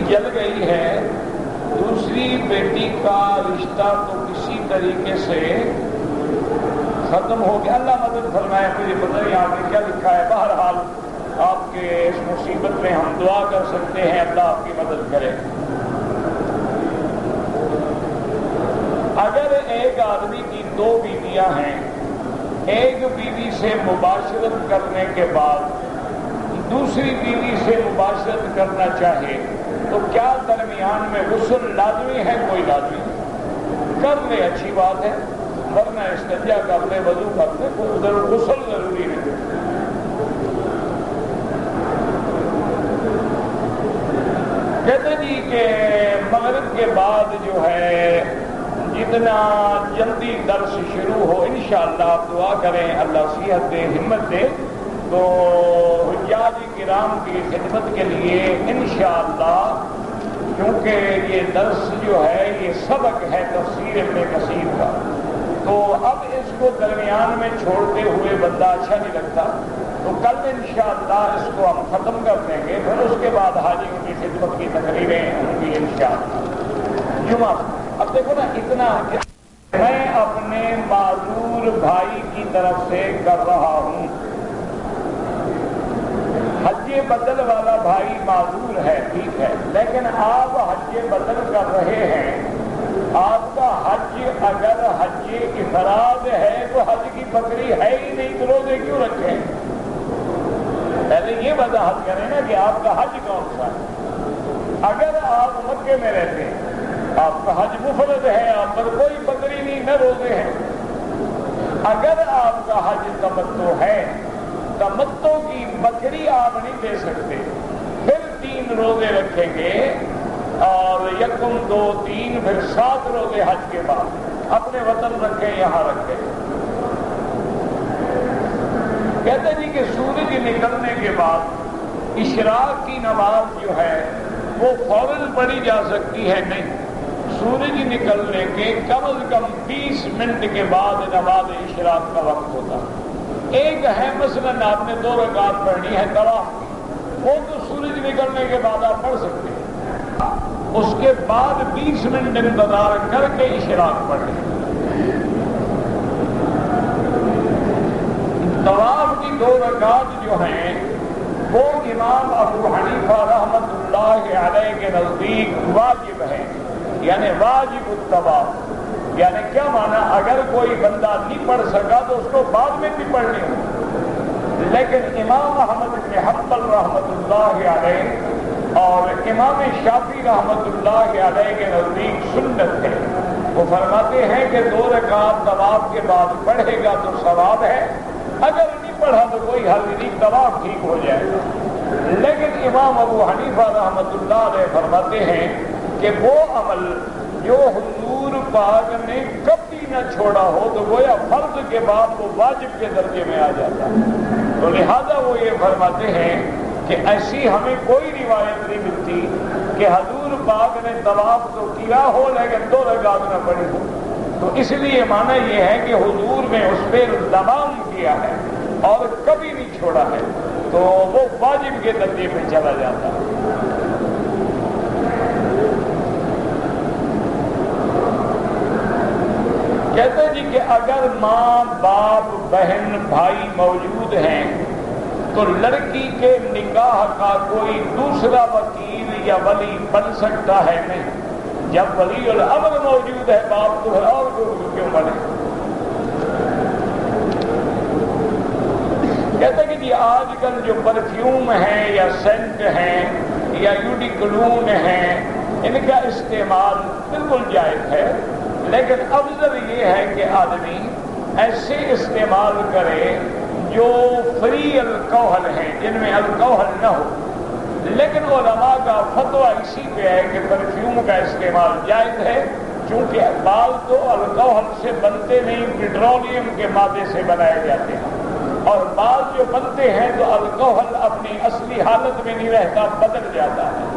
جل گئی ہے، دوسری بیٹی کا رشتہ تو کسی طریقے سے ختم ہو گیا، اللہ مدد فرمائے، مجھے پتہ نہیں آپ نے کیا لکھا ہے، بہرحال آپ کے اس مصیبت میں ہم دعا کر سکتے ہیں، اللہ آپ کی مدد کرے۔ اگر ایک آدمی کی 2 بیویاں ہیں، ایک بیوی سے مباشرت کرنے کے بعد دوسری بیوی سے مباشرت کرنا چاہے تو کیا درمیان میں غسل لازمی ہے؟ کوئی لازمی کر لے، اچھی بات ہے، ورنہ استنجا کر لے، وضو کر لے، غسل ضروری ہے۔ کہتے جی کہ مغرب کے بعد جو ہے جتنا جلدی درس شروع ہو، انشاءاللہ آپ دعا کریں، اللہ صحت دے، ہمت دے، تو حجاج کرام کی خدمت کے لیے انشاءاللہ، کیونکہ یہ درس جو ہے یہ سبق ہے تفسیر ابن کثیر کا، تو اب اس کو درمیان میں چھوڑتے ہوئے بندہ اچھا نہیں لگتا، تو کل انشاءاللہ اس کو ہم ختم کر دیں گے، پھر اس کے بعد حاجیوں کی خدمت کی تقریریں ہوں گی انشاءاللہ جمعہ۔ اب دیکھو نا، اتنا میں اپنے معذور بھائی کی طرف سے کر رہا ہوں، بدل والا بھائی معذور ہے، ٹھیک ہے، لیکن آپ حج بدل کر رہے ہیں، آپ کا حج اگر حج افراد ہے تو حج کی بکری ہے ہی نہیں تو روزے کیوں رکھیں؟ پہلے یہ وضاحت کریں نا کہ آپ کا حج کون سا ہے۔ اگر آپ مکے میں رہتے ہیں، آپ کا حج مفرد ہے، آپ پر کوئی بکری نہیں، نہ روزے ہیں۔ اگر آپ کا حج تمتع ہے، تمتع کی بکری آپ نہیں دے سکتے، پھر 3 روزے رکھیں گے اور 1 2 3 پھر 7 روزے حج کے بعد اپنے وطن رکھیں، یہاں رکھیں۔ کہتے جی کہ سورج نکلنے کے بعد اشراق کی نماز جو ہے وہ فوراً پڑھی جا سکتی ہے؟ نہیں، سورج نکلنے کے کم از کم 20 منٹ کے بعد نماز اشراق کا وقت ہوتا ہے۔ ایک ہے مثلاً آپ نے 2 رکعت پڑھنی ہے طواف کی، وہ تو سورج نکلنے کے بعد آپ پڑھ سکتے ہیں، اس کے بعد 20 منٹ انتظار کر کے اشراق پڑھیں۔ طواف کی 2 رکعت جو ہیں وہ امام ابو حنیفہ رحمۃ اللہ علیہ کے نزدیک واجب ہے، یعنی واجب الطواف۔ یعنی کیا معنی؟ اگر کوئی بندہ نہیں پڑھ سکا تو اس کو بعد میں بھی پڑھنی ہو، لیکن امام احمد بن حنبل رحمۃ اللہ علیہ اور امام شافعی رحمۃ اللہ علیہ کے نزدیک سنت ہے۔ وہ فرماتے ہیں کہ 2 رکعت طواف کے بعد پڑھے گا تو ثواب ہے، اگر نہیں پڑھا تو کوئی حل نہیں، طواف ٹھیک ہو جائے گا۔ لیکن امام ابو حنیفہ رحمۃ اللہ علیہ فرماتے ہیں کہ وہ عمل جو حضور پاک نے کبھی نہ چھوڑا ہو تو گویا فرض کے بعد وہ واجب کے درجے میں آ جاتا ہے، تو لہذا وہ یہ فرماتے ہیں کہ ایسی ہمیں کوئی روایت نہیں ملتی کہ حضور پاک نے طواف تو کیا ہو لیکن 2 رکعت نہ پڑھی ہو، تو اس لیے معنی یہ ہے کہ حضور نے اس پہ التزام کیا ہے اور کبھی نہیں چھوڑا ہے، تو وہ واجب کے درجے پہ چلا جاتا ہے۔ کہتے جی کہ اگر ماں باپ بہن بھائی موجود ہیں تو لڑکی کے نکاح کا کوئی دوسرا وکیل یا ولی بن سکتا ہے؟ نہیں، جب ولی الامر موجود ہے باپ تو پھر اور کیوں بنے؟ کہتے کہ جی آج کل جو پرفیوم ہیں یا سینٹ ہیں یا یوڈی کلون ہیں، ان کا استعمال بالکل جائز ہے، لیکن افضل یہ ہے کہ آدمی ایسے استعمال کرے جو فری الکحل ہیں، جن میں الکحل نہ ہو۔ لیکن علماء کا فتویٰ اسی پہ ہے کہ پرفیوم کا استعمال جائز ہے، چونکہ بال تو الکحل سے بنتے نہیں، پیٹرولیم کے مادے سے بنائے جاتے ہیں، اور بال جو بنتے ہیں تو الکحل اپنی اصلی حالت میں نہیں رہتا، بدل جاتا ہے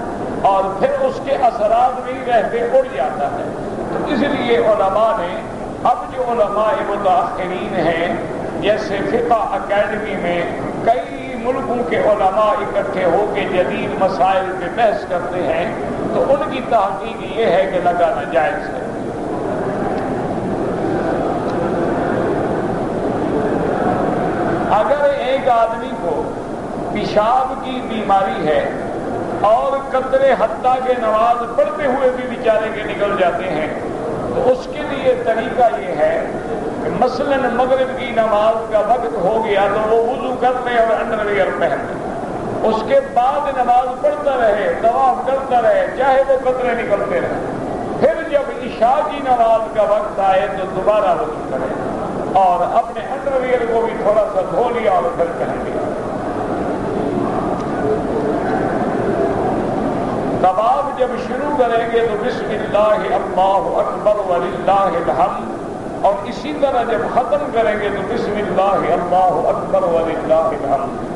اور پھر اس کے اثرات نہیں رہتے، اڑ جاتا ہے۔ تو اس لیے علماء نے، اب جو علماء متاخرین ہیں جیسے فقہ اکیڈمی میں کئی ملکوں کے علماء اکٹھے ہو کے جدید مسائل پہ بحث کرتے ہیں، تو ان کی تحقیق یہ ہے کہ لگانا جائز ہے۔ اگر ایک آدمی کو پیشاب کی بیماری ہے اور قطرے حتیٰ کے نماز پڑھتے ہوئے بھی بیچارے کے نکل جاتے ہیں، تو اس کے لیے طریقہ یہ ہے کہ مثلاً مغرب کی نماز کا وقت ہو گیا تو وہ وضو کر لے اور انڈر ویئر پہن لے، اس کے بعد نماز پڑھتا رہے، طواف کرتا رہے، چاہے وہ قطرے نکلتے رہے، پھر جب عشاء کی نماز کا وقت آئے تو دوبارہ وضو کرے اور اپنے انڈر ویئر کو بھی تھوڑا سا دھو لیا اور پھر پہن لیا۔ طواف جب شروع کریں گے تو بسم اللہ اللہ اکبر وللہ الحمد، اور اسی طرح جب ختم کریں گے تو بسم اللہ اللہ اکبر وللہ الحمد۔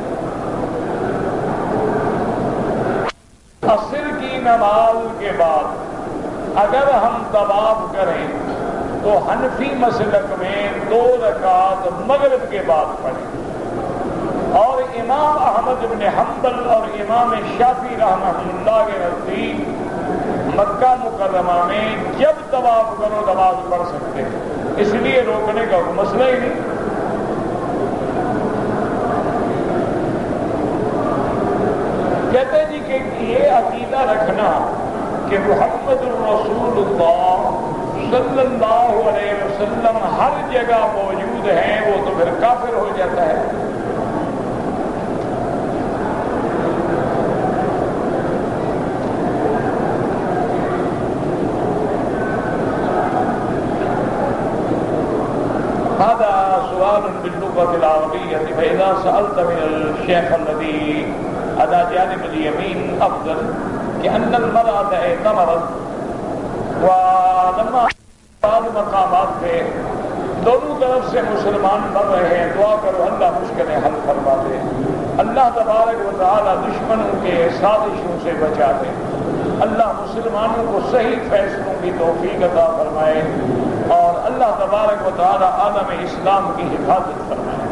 عصر کی نماز کے بعد اگر ہم طواف کریں تو حنفی مسلک میں 2 رکعت مغرب کے بعد پڑھیں، اور امام احمد بن حنبل اور امام شافعی رحمۃ اللہ کے نزدیک مکہ مکرمہ میں جب طواف کرو نماز پڑھ سکتے ہیں، اس لیے روکنے کا کوئی مسئلہ ہی نہیں۔ عقیدہ رکھنا کہ محمد رسول اللہ صلی اللہ علیہ وسلم ہر جگہ موجود ہیں، وہ تو پھر کافر ہو جاتا ہے۔ هذا سؤال باللغة العربية، فإذا سألت من الشيخ الذي على جانب اليمين أفضل، كأن المرأة اعتمرت ولما بعض مقامات پہ دونوں طرف سے مسلمان بڑھ رہے ہیں، دعا کرو اللہ مشکلیں حل فرما دے، اللہ تبارک و تعالی دشمنوں کے سازشوں سے بچا دے، اللہ مسلمانوں کو صحیح فیصلوں کی توفیق عطا فرمائے، اور اللہ تبارک و تعالی عالم اسلام کی حفاظت فرمائے۔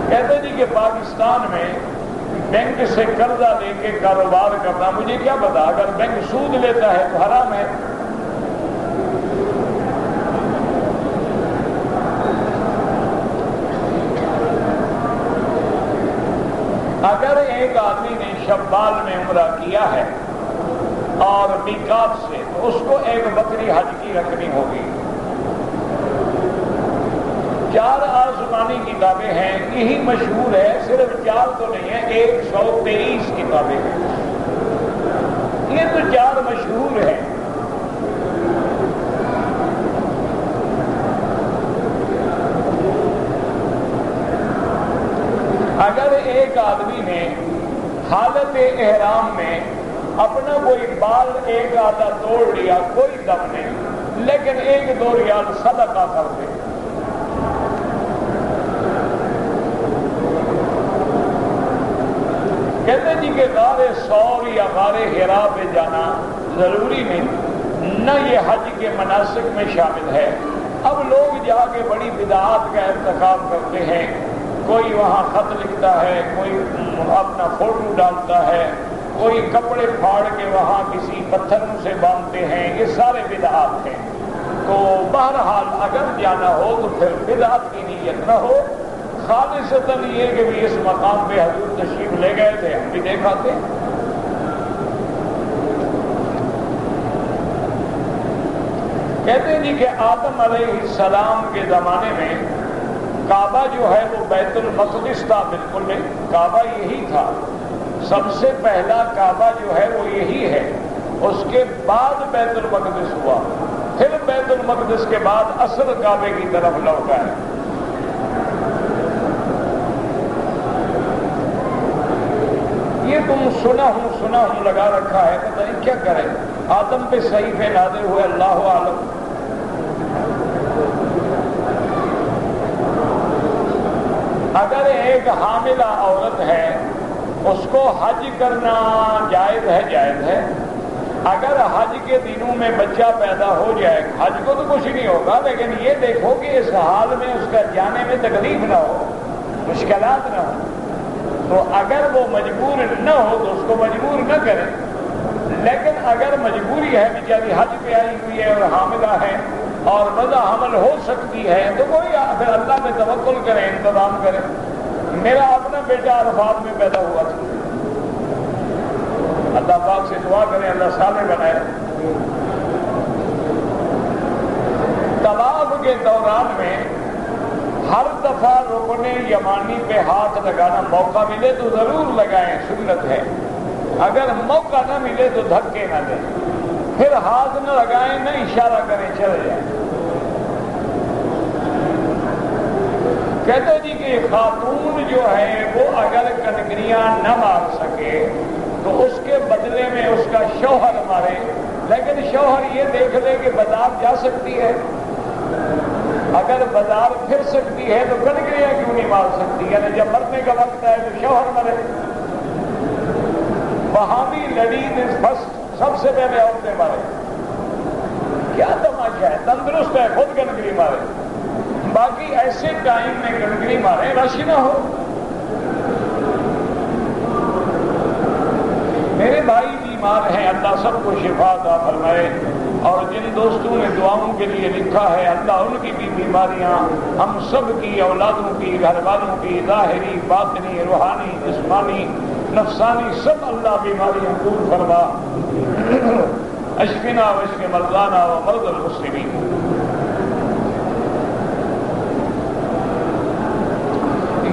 کہتے جی کہ پاکستان میں بینک سے قرضہ لے کے کاروبار کرنا، مجھے کیا پتا اگر بینک سود لیتا ہے تو حرام ہے۔ اگر ایک آدمی نے شوال میں عمرہ کیا ہے اور میقات سے، تو اس کو ایک بکری حج کی رکھنی ہوگی۔ 4 آسمانی کتابیں ہیں، یہی مشہور ہے، صرف 4 تو نہیں ہے، 123 کتابیں ہیں، یہ تو 4 مشہور ہیں۔ اگر ایک آدمی نے حالت احرام میں اپنا کوئی بال ایک آدھا توڑ لیا، کوئی دم نہیں، لیکن 1-2 ریال صدقہ کر دے، کہتے جی کہ غار ثور یا غار حرا پہ جانا ضروری نہیں، نہ یہ حج کے مناسک میں شامل ہے۔ اب لوگ جا کے بڑی بدعات کا ارتکاب کرتے ہیں، کوئی وہاں خط لکھتا ہے، کوئی اپنا فوٹو ڈالتا ہے، کوئی کپڑے پھاڑ کے وہاں کسی پتھروں سے باندھتے ہیں، یہ سارے بدعات ہیں۔ تو بہرحال اگر جانا ہو تو پھر بدعت کی نیت نہ ہو، خالصتاً یہ کہ بھی اس مقام پہ حضور تشریف لے گئے تھے، ہم بھی دیکھ آتے ہیں۔ کہتے ہیں جی کہ آدم علیہ السلام کے زمانے میں کعبہ جو ہے وہ بیت المقدس تھا، بالکل نہیں، کعبہ یہی تھا، سب سے پہلا کعبہ جو ہے وہ یہی ہے، اس کے بعد بیت المقدس ہوا، پھر بیت المقدس کے بعد اصل کعبے کی طرف لوٹا ہے۔ یہ تم سنا ہوں لگا رکھا ہے، پتہ نہیں کیا کریں، آدم پہ صحیفے نازل ہوئے، اللہ عالم۔ اگر ایک حاملہ عورت ہے اس کو حج کرنا جائز ہے، اگر حج کے دنوں میں بچہ پیدا ہو جائے، حج کو تو کچھ نہیں ہوگا، لیکن یہ دیکھو کہ اس حال میں اس کا جانے میں تکلیف نہ ہو، مشکلات نہ ہو، تو اگر وہ مجبور نہ ہو تو اس کو مجبور نہ کریں، لیکن اگر مجبوری ہے، بیچاری حج پہ آئی ہوئی ہے اور حاملہ ہے اور وضع حمل ہو سکتی ہے، تو کوئی پھر اللہ پہ توکل کریں، انتظام کریں۔ میرا اپنا بیٹا عرفات میں پیدا ہوا تھا، اللہ پاک سے دعا کریں اللہ صالح بنائے۔ طواف کے دوران میں ہر دفعہ رکن یمانی پہ ہاتھ لگانا، موقع ملے تو ضرور لگائیں، سنت ہے، اگر موقع نہ ملے تو دھکے نہ دیں، پھر ہاتھ نہ لگائیں، نہ اشارہ کریں، چلے جائیں۔ کہتے جی کہ خاتون جو ہے وہ اگر کنکریاں نہ مار سکے تو اس کے بدلے میں اس کا شوہر مارے، لیکن شوہر یہ دیکھ لے کہ بازار جا سکتی ہے، اگر بازار پھر سکتی ہے تو کنکریاں کیوں نہیں مار سکتی، یعنی جب مرنے کا وقت ہے تو شوہر مرے۔ وہاں بھی لیڈیز فرسٹ، سب سے پہلے عورتیں مارے، کیا تماشا ہے، تندرست ہے خود کنکری مارے، باقی ایسے ٹائم میں کنکری مارے رش نہ ہو۔ میرے بھائی بیمار ہیں، اللہ سب کو شفا عطا فرمائے، اور جن دوستوں نے دعاؤں کے لیے لکھا ہے اللہ ان کی بھی بیماریاں، ہم سب کی، اولادوں کی، گھر والوں کی، ظاہری باطنی روحانی جسمانی نفسانی سب اللہ بیماریاں دور فرما، اشفنا واشف مرضانا و مرضى المسلمین۔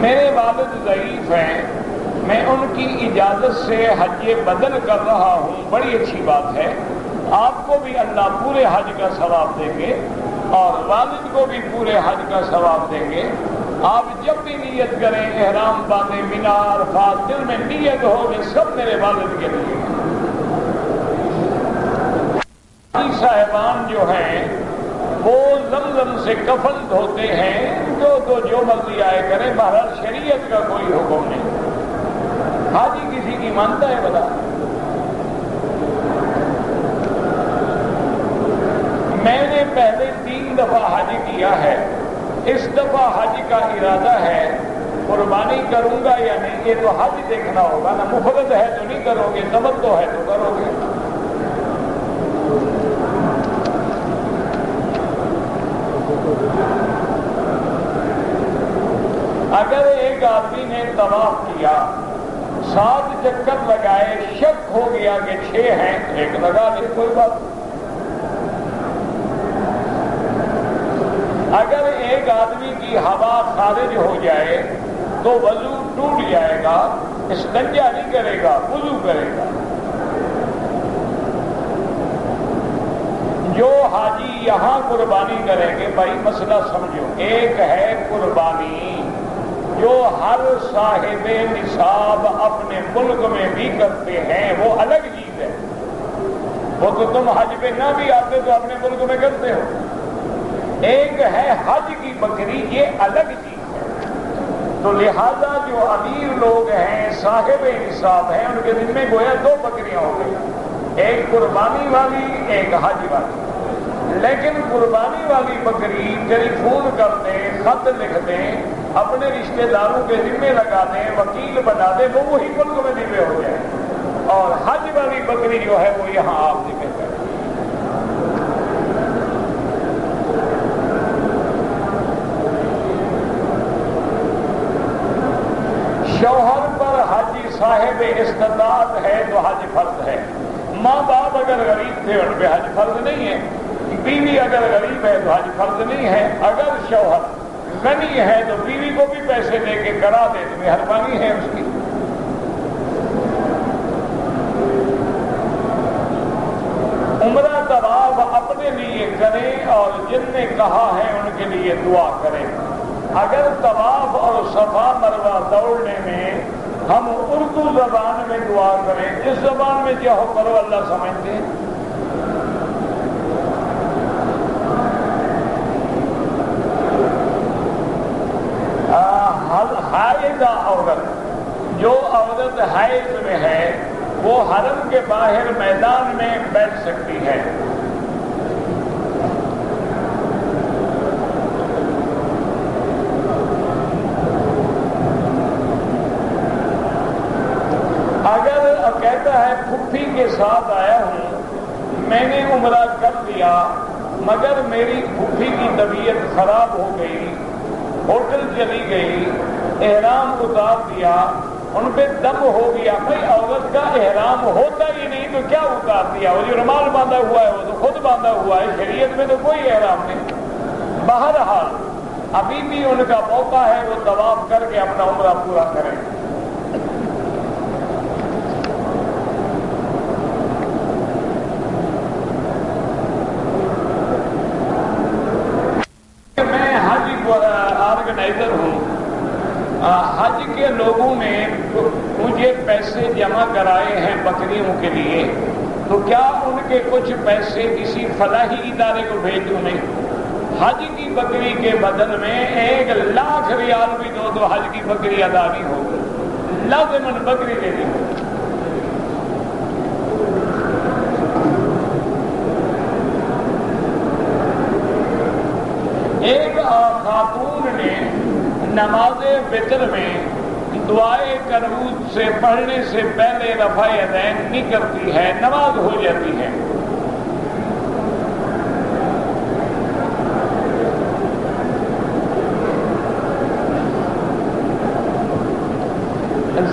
میرے والد ضعیف ہیں، میں ان کی اجازت سے حج بدل کر رہا ہوں، بڑی اچھی بات ہے، آپ کو بھی اللہ پورے حج کا ثواب دیں گے اور والد کو بھی پورے حج کا ثواب دیں گے۔ آپ جب بھی نیت کریں، احرام باندھیں، مینا عرفات، دل میں نیت ہو کہ سب میرے والد کے لیے۔ صاحبان جو ہیں وہ زمزم سے کفن دھوتے ہیں، جو مرضی آئے کرے، بہرحال شریعت کا کوئی حکم نہیں۔ حاجی کسی کی مانتا ہے بتا؟ میں نے پہلے 3 دفعہ حج کیا ہے، اس دفعہ حج کا ارادہ ہے، قربانی کروں گا یا نہیں یہ تو حج دیکھنا ہوگا نا، مفرد ہے تو نہیں کرو گے، تمتع ہے تو کرو گے۔ اگر ایک آدمی نے طواف کیا، 7 چکر لگائے، شک ہو گیا کہ 6 ہیں، 1 لگا لے، کوئی بات نہیں۔ اگر ایک آدمی کی ہوا خارج ہو جائے تو وضو ٹوٹ جائے گا، استنجا نہیں کرے گا، وضو کرے گا۔ جو حاجی یہاں قربانی کریں گے، بھائی مسئلہ سمجھو، ایک ہے قربانی جو ہر صاحب نصاب اپنے ملک میں بھی کرتے ہیں، وہ الگ چیز ہے، وہ تو تم حج پہ نہ بھی آتے تو اپنے ملک میں کرتے ہو۔ ایک ہے حج کی بکری، یہ الگ چیز ہے۔ تو لہذا جو امیر لوگ ہیں، صاحب نصاب ہیں، ان کے دن میں گویا 2 بکریاں ہو گئی، ایک قربانی والی، ایک حج والی۔ لیکن قربانی والی بکری ٹیلی فون کر دیں، خط لکھ دیں، اپنے رشتہ داروں کے ذمے لگا دیں، وکیل بنا دیں، وہ وہی ملک میں ذمے ہو جائے، اور حج والی بکری جو ہے وہ یہاں آپ ذمے کریں۔ شوہر پر حج صاحب استطاعت ہے تو حج فرض ہے، ماں باپ اگر غریب تھے ان پہ حج فرض نہیں ہے، بیوی اگر غریب ہے تو حج فرض نہیں ہے۔ اگر شوہر غنی ہے تو بیوی کو بھی پیسے دے کے کرا دے تو مہربانی ہے اس کی۔ عمرہ طواف اپنے لیے کریں اور جن نے کہا ہے ان کے لیے دعا کریں۔ اگر طواف اور صفا مروہ دوڑنے میں ہم اردو زبان میں دعا کریں، جس زبان میں چاہو کرو، اللہ سمجھتے ہیں۔ حائضہ عورت، جو عورت حائض میں ہے وہ حرم کے باہر میدان میں بیٹھ سکتی ہے۔ اگر کہتا ہے پھپھی کے ساتھ آیا ہوں، میں نے عمرہ کر لیا مگر میری پھپھی کی طبیعت خراب ہو گئی، ہوٹل چلی گئی، احرام اتار دیا، ان پہ دم ہو گیا۔ بھائی عورت کا احرام ہوتا ہی نہیں تو کیا اتار دیا؟ وہ جو رومال باندھا ہوا ہے وہ تو خود باندھا ہوا ہے، شریعت میں تو کوئی احرام نہیں۔ بہرحال ابھی بھی ان کا موقع ہے، وہ طواف کر کے اپنا عمرہ پورا کریں۔ میں حج آرگنائزر ہوں، حج کے لوگوں نے مجھے پیسے جمع کرائے ہیں بکریوں کے لیے، تو کیا ان کے کچھ پیسے کسی فلاحی ادارے کو بھیج دوں؟ نہیں، حج کی بکری کے بدل میں 1 لاکھ ریال بھی دو تو حج کی بکری ادا نہیں ہوگی، لازماً بکری دینی ہوگی۔ ایک خاتون نے نماز وتر میں دعائے قنوت سے پڑھنے سے پہلے رفع یدین نہیں کرتی ہے، نماز ہو جاتی ہے۔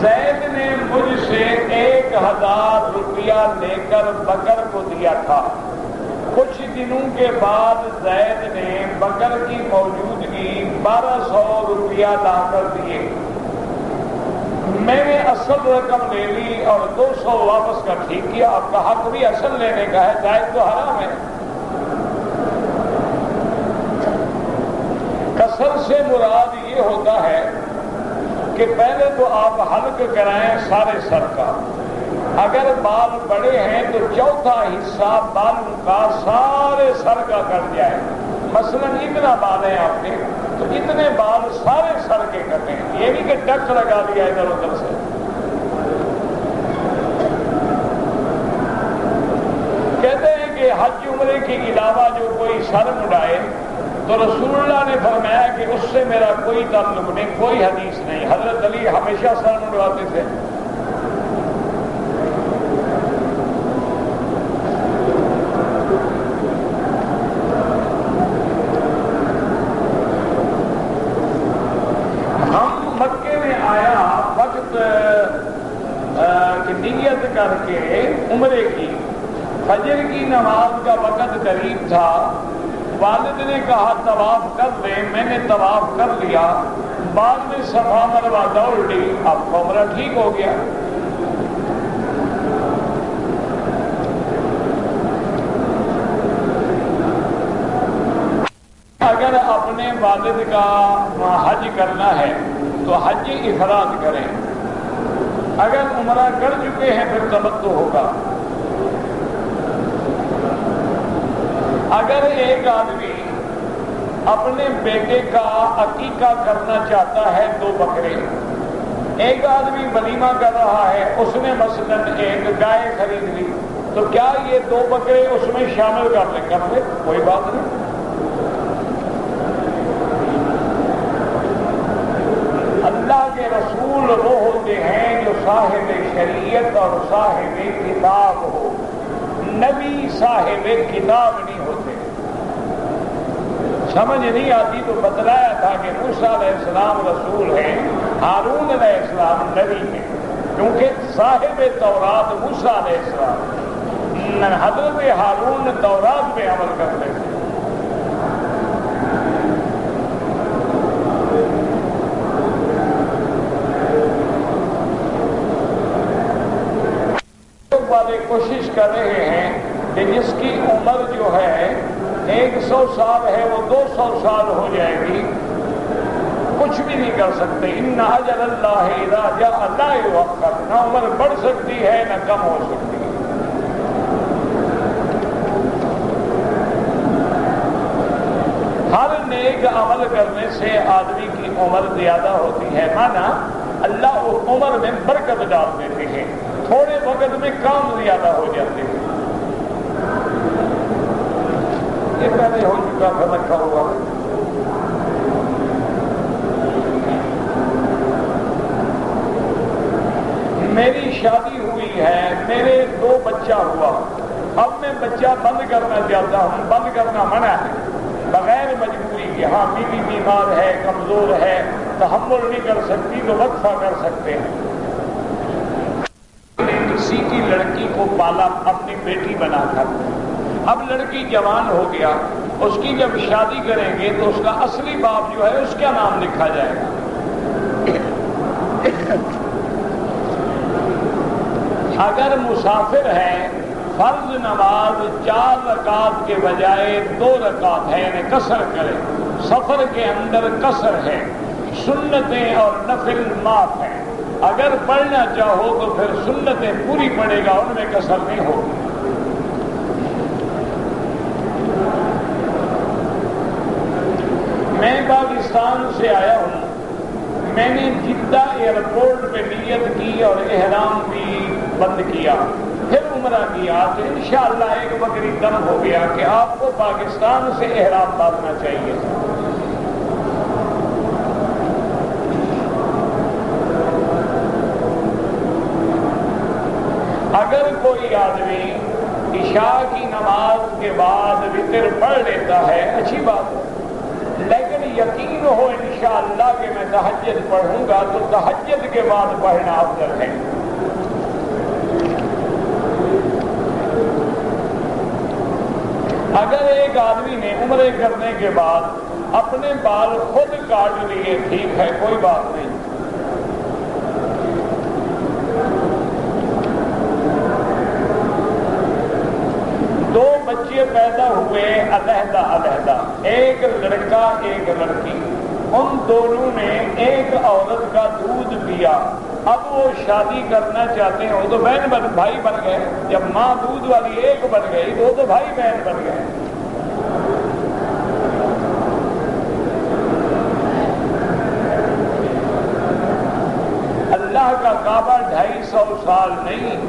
زید نے مجھ روپیہ لے کر بکر کو دیا تھا. کچھ دنوں کے بعد زید نے بکر کی موجودگی 1200 روپیہ لا کر دیے. میں نے اصل رقم لے لی اور 200 واپس کا ٹھیک کیا. آپ کا حق بھی اصل لینے کا ہے، زائد تو حرام ہے. کسر سے مراد یہ ہوتا ہے کہ پہلے تو آپ حلق کرائیں سارے سر کا. اگر بال بڑے ہیں تو چوتھا حصہ بالوں کا سارے سر کا کٹ جائے. مثلا اتنا بال ہے آپ کے تو اتنے بال سارے سر کے کٹیں. یہ نہیں کہ ٹک لگا دیا ادھر ادھر سے. کہتے ہیں کہ حج عمرے کے علاوہ جو کوئی سر مڈائے تو رسول اللہ نے فرمایا کہ اس سے میرا کوئی تعلق نہیں، کوئی حدیث نہیں. حضرت علی ہمیشہ سر مڈواتے تھے. نیت کر کے عمرے کی فجر کی نماز کا وقت قریب تھا. والد نے کہا طواف کر لے. میں نے طواف کر لیا. بعد میں صفا مروہ دوڑ لی. اب عمرہ ٹھیک ہو گیا. اگر اپنے والد کا حج کرنا ہے تو حج افراد کریں. اگر عمرہ کر چکے ہیں پھر تمتع ہوگا. اگر ایک آدمی اپنے بیٹے کا عقیقہ کرنا چاہتا ہے 2 بکرے، ایک آدمی ولیمہ کر رہا ہے، اس نے مثلا ایک گائے خرید لی، تو کیا یہ 2 بکرے اس میں شامل کر لیں؟ کوئی بات نہیں. اللہ کے رسول وہ ہوتے ہیں جو صاحب شریعت اور صاحب کتاب ہو. نبی صاحب کتاب نہیں ہوتے. سمجھ نہیں آتی تو بتلایا تھا کہ موسیٰ علیہ السلام رسول ہیں، ہارون علیہ السلام نبی ہیں، کیونکہ صاحب تورات موسیٰ علیہ السلام، حضرت ہارون تورات پہ عمل کرتے تھے. کوشش کر رہے ہیں کہ جس کی عمر جو ہے 100 سال ہے وہ 200 سال ہو جائے گی. کچھ بھی نہیں کر سکتے. ان اجل اللہ اذا جاء لا یؤخر. نہ عمر بڑھ سکتی ہے نہ کم ہو سکتی ہے. ہر نیک عمل کرنے سے آدمی کی عمر زیادہ ہوتی ہے. مانا اللہ عمر میں برکت ڈال دیتے ہیں، تھوڑے وقت میں کام زیادہ ہو جاتے ہیں. یہ پہلے ہو چکا تھا رکھا ہوا. میری شادی ہوئی ہے، میرے 2 بچہ ہوا. اب میں بچہ بند کرنا چاہتا ہوں. بند کرنا منع ہے بغیر مجبوری کے. ہاں بیوی بیمار ہے، کمزور ہے، تحمل نہیں کر سکتی تو وقفہ کر سکتے ہیں. کسی کی لڑکی کو پالا اپنی بیٹی بنا کر، اب لڑکی جوان ہو گیا، اس کی جب شادی کریں گے تو اس کا اصلی باپ جو ہے اس کا نام لکھا جائے گا. اگر مسافر ہے، فرض نماز 4 رکعت کے بجائے 2 رکعت ہے، یعنی قصر کرے. سفر کے اندر قصر ہے. سنتیں اور نفل معاف ہیں. اگر پڑھنا چاہو تو پھر سنتیں پوری پڑے گا، ان میں قصر نہیں ہوگی. میں پاکستان سے آیا ہوں. میں نے جدہ ایئرپورٹ پہ نیت کی اور احرام بھی بند کیا، پھر عمرہ کیا تو انشاءاللہ ایک بکری دم ہو گیا کہ آپ کو پاکستان سے احرام باندھنا چاہیے. اگر کوئی آدمی عشاء کی نماز کے بعد وتر پڑھ لیتا ہے اچھی بات ہے، لیکن یقین ہو انشاءاللہ کہ میں تہجد پڑھوں گا تو تہجد کے بعد پڑھنا افضل ہے. اگر ایک آدمی نے عمرے کرنے کے بعد اپنے بال خود کاٹ لیے ٹھیک ہے، کوئی بات نہیں، دو بچے پیدا ہوئے علیحدہ علیحدہ، ایک لڑکا ایک لڑکی، ان دونوں نے ایک عورت کا دودھ پیا، اب وہ شادی کرنا چاہتے ہیں، وہ تو بہن بھائی بن گئے، جب ماں دودھ والی ایک بن گئی وہ تو بھائی بہن بن گئے۔ اللہ کا کعبہ 250 سال نہیں،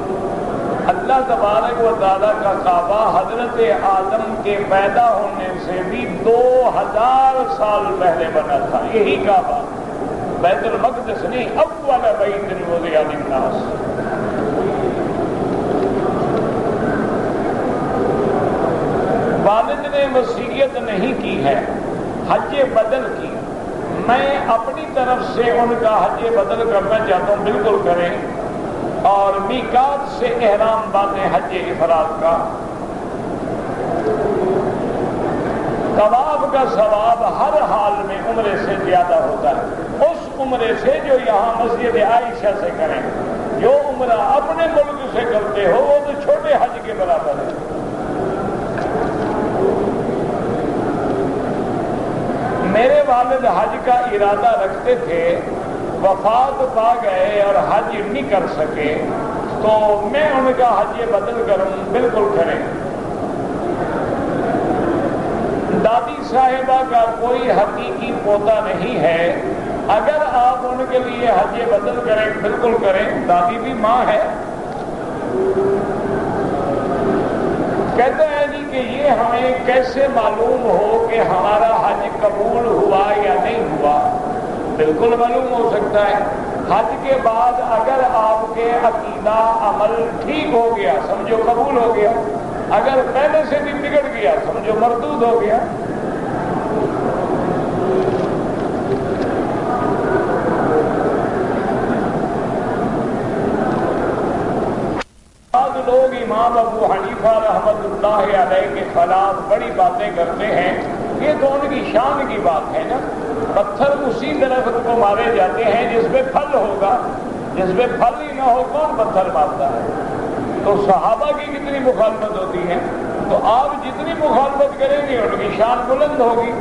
اللہ تبارک و تعالیٰ کا کعبہ حضرت آدم کے پیدا ہونے سے بھی 2000 سال پہلے بنا تھا۔ یہی کعبہ، بیت المقدس نہیں، اول بیت وضع للناس۔ والد نے وصیت نہیں کی ہے، حج بدل کی، میں اپنی طرف سے ان کا حج بدل کرنا چاہتا ہوں، بالکل کریں، اور میقات سے احرام باندھیں حج افراد کا۔ طواف کا ثواب ہر حال میں عمرے سے زیادہ ہوتا ہے، اس عمرے سے جو یہاں مسجد عائشہ سے کریں۔ جو عمرہ اپنے ملک سے کرتے ہو وہ تو چھوٹے حج کے برابر ہے۔ میرے والد حج کا ارادہ رکھتے تھے، وفات پا گئے اور حج نہیں کر سکے، تو میں ان کا حج بدل کروں، بالکل کریں۔ دادی صاحبہ کا کوئی حقیقی پوتا نہیں ہے، اگر آپ ان کے لیے حج بدل کریں بالکل کریں، دادی بھی ماں ہے۔ کہتے ہیں جی کہ یہ ہمیں کیسے معلوم ہو کہ ہمارا حج قبول ہوا یا نہیں ہوا؟ بالکل معلوم ہو سکتا ہے۔ حج کے بعد اگر آپ کے عقیدہ عمل ٹھیک ہو گیا سمجھو قبول ہو گیا، اگر پہلے سے بھی بگڑ گیا سمجھو مردود ہو گیا۔ بعض لوگ امام ابو حنیفہ رحمۃ اللہ علیہ کے خلاف بڑی باتیں کرتے ہیں، یہ تو ان کی شان کی بات ہے نا۔ پتھر اسی درخت کو مارے جاتے ہیں جس پہ پھل ہوگا، جس پہ پھل ہی نہ ہو کون پتھر مارتا ہے؟ تو صحابہ کی کتنی مخالفت ہوتی ہے، تو آپ جتنی مخالفت کریں گے ان کی شان بلند ہوگی۔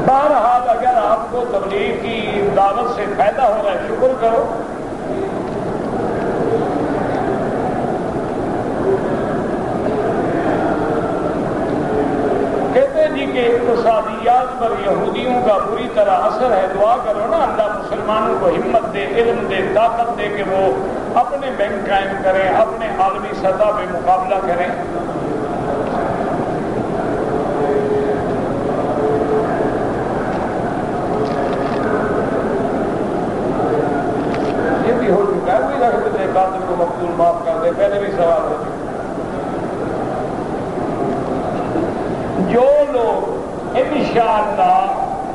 بہرحال اگر آپ کو تبلیغ کی دعوت سے فائدہ ہو رہا ہے شکر کرو۔ کہتے جی کہ اقتصادیات پر یہودیوں کا بری طرح اثر ہے، دعا کرو نا اللہ مسلمانوں کو ہمت دے، علم دے، طاقت دے کہ وہ اپنے بینک قائم کریں، اپنے عالمی سطح پہ مقابلہ کریں۔ یہ بھی ہو چکا ہے، وہی رکھ دے قاتل کو مقتول معاف کر دے، پہلے بھی سوال ہو چکا۔ جو لوگ انشاءاللہ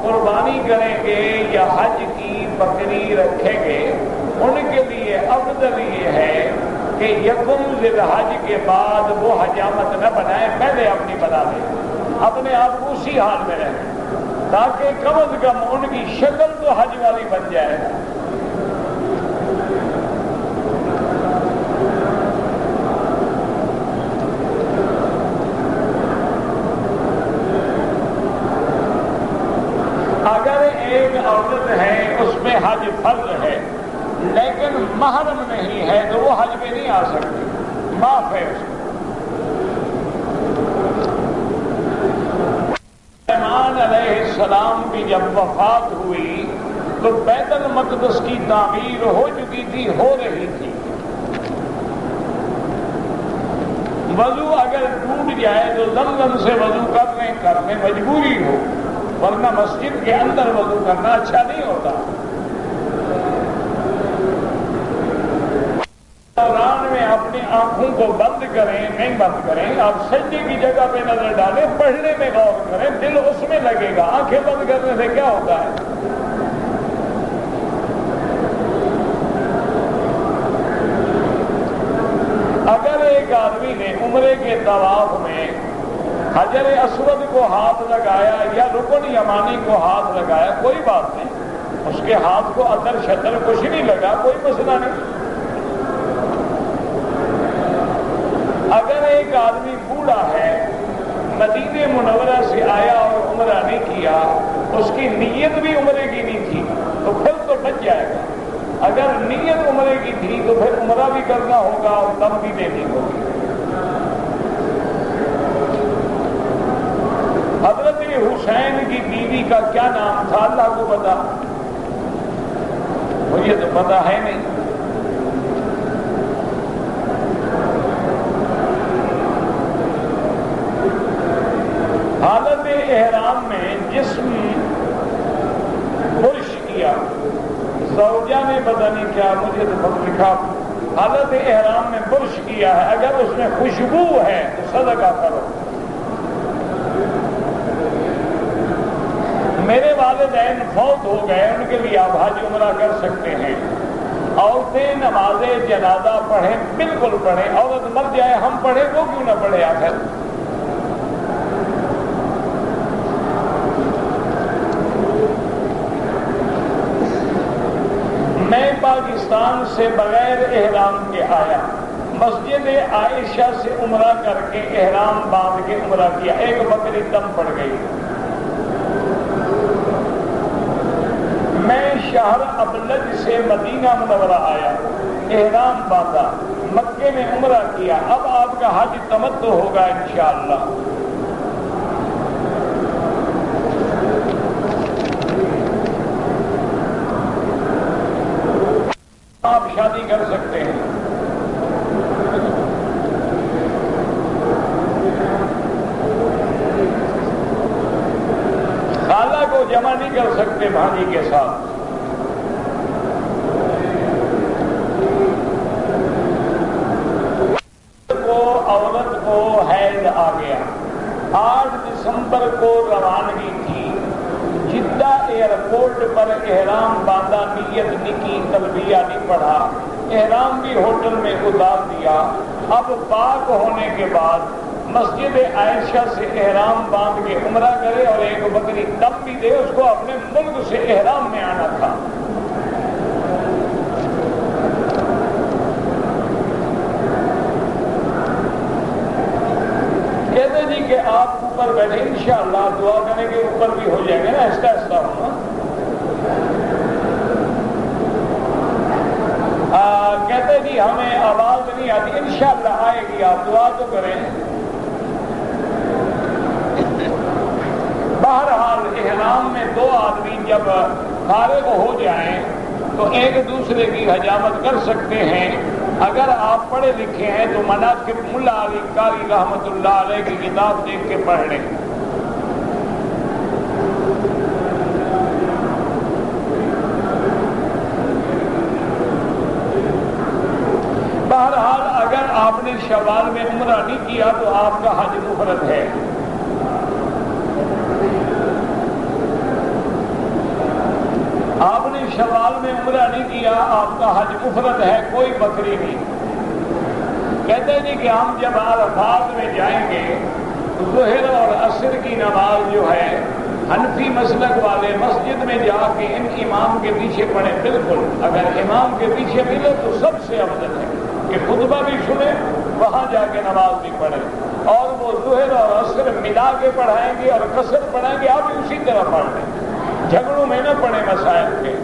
قربانی کریں گے یا حج کی بکری رکھیں گے ان کے لیے افضل یہ ہے کہ یکم ذی الحج کے بعد وہ حجامت نہ بنائیں، پہلے اپنی بنا لیں، اپنے آپ کو اسی حال میں رہیں، تاکہ کم از کم ان کی شکل تو حج والی بن جائے۔ اگر ایک عورت ہے اس پہ حج فرض ہے لیکن محرم نہیں ہے تو وہ حج پہ نہیں آ سکتی، معاف ہے اس کو۔ سلیمان علیہ السلام کی جب وفات ہوئی تو بیت المقدس کی تعمیر ہو چکی تھی، ہو رہی تھی۔ وضو اگر ٹوٹ جائے تو زمزم سے وضو کرنے مجبوری ہو، ورنہ مسجد کے اندر وضو کرنا اچھا نہیں ہوتا۔ دوران میں اپنی آنکھوں کو بند کریں، نہیں بند کریں، آپ سجدے کی جگہ پہ نظر ڈالیں، پڑھنے میں غور کریں، دل اس میں لگے گا۔ آنکھیں بند کرنے سے کیا ہوتا ہے؟ اگر ایک آدمی نے عمرے کے طواف میں حجر اسود کو ہاتھ لگایا یا رکن یمانی کو ہاتھ لگایا، کوئی بات نہیں، اس کے ہاتھ کو عطر شطر کچھ نہیں لگا، کوئی مسئلہ نہیں۔ اگر ایک آدمی بوڑھا ہے، مدینہ منورہ سے آیا اور عمرہ نہیں کیا، اس کی نیت بھی عمرے کی نہیں تھی، تو پھر تو بچ جائے گا۔ اگر نیت عمرے کی تھی تو پھر عمرہ بھی کرنا ہوگا اور دم بھی دینی ہوگی۔ حضرت حسین کی بیوی کا کیا نام تھا اللہ کو پتا، مجھے تو پتا ہے نہیں۔ حالت احرام میں جسم برش کیا، زوجہ نے پتہ نہیں کیا، مجھے تو خط لکھا، حالت احرام میں برش کیا ہے، اگر اس میں خوشبو ہے تو صدقہ کرو۔ میرے والدین فوت ہو گئے، ان کے لیے آپ حج عمرہ کر سکتے ہیں۔ عورتیں نماز جنازہ پڑھیں، بالکل پڑھیں، عورت مر جائے ہم پڑھیں، وہ کیوں نہ پڑھے آخر؟ میں پاکستان سے بغیر احرام کے آیا، مسجد عائشہ سے عمرہ کر کے احرام باندھ کے عمرہ کیا، ایک بکری دم پڑ گئی۔ میں شہر ابلج سے مدینہ منورہ آیا، احرام باندھا، مکے میں عمرہ کیا، اب آپ کا حج تمتع ہوگا انشاءاللہ۔ آپ شادی کر سکتے ہیں۔ خالہ کو جمع نہیں کر سکتے بھانجی کے ساتھ۔ عورت کو حیض آ گیا، 8 دسمبر کو روانگی تھی، جدہ ایئرپورٹ پر احرام باندھا، نیت نہیں کی، تلبیہ نہیں پڑھا، احرام بھی ہوٹل میں اتار دیا۔ اب پاک ہونے کے بعد مسجد عائشہ سے احرام باندھ کے عمرہ کرے اور ایک بکری دم بھی دے، اس کو اپنے ملک سے احرام میں آنا تھا۔ کہتے جی کہ آپ اوپر بیٹھے، انشاءاللہ دعا کریں کہ اوپر بھی ہو جائیں گے نا، ایسا ایسا ہونا۔ کہتے جی ہمیں آواز نہیں آتی، انشاءاللہ آئے گی، آپ دعا تو کریں۔ بہرحال احرام میں 2 آدمی جب فارغ ہو جائیں تو ایک دوسرے کی حجامت کر سکتے ہیں۔ اگر آپ پڑھے لکھے ہیں تو مناقب ملا علی قاری رحمۃ اللہ علیہ کی کتاب دیکھ کے پڑھ لیں۔ بہرحال اگر آپ نے شوال میں عمرہ نہیں کیا تو آپ کا حج مفرد ہے۔ آپ نے شوال میں عمرہ نہیں کیا، آپ کا حج مفرد ہے، کوئی بکری نہیں۔ کہتے ہیں جی کہ ہم جب عرفات میں جائیں گے، ظہر اور عصر کی نماز جو ہے حنفی مسلک والے مسجد میں جا کے ان امام کے پیچھے پڑھیں، بالکل اگر امام کے پیچھے ملے تو سب سے افضل ہے کہ خطبہ بھی سنیں، وہاں جا کے نماز بھی پڑھیں، اور وہ ظہر اور عصر ملا کے پڑھائیں گے اور قصر پڑھائیں گے، آپ بھی اسی طرح پڑھ لیں، جھگڑوں میں نہ پڑے مسائل کے۔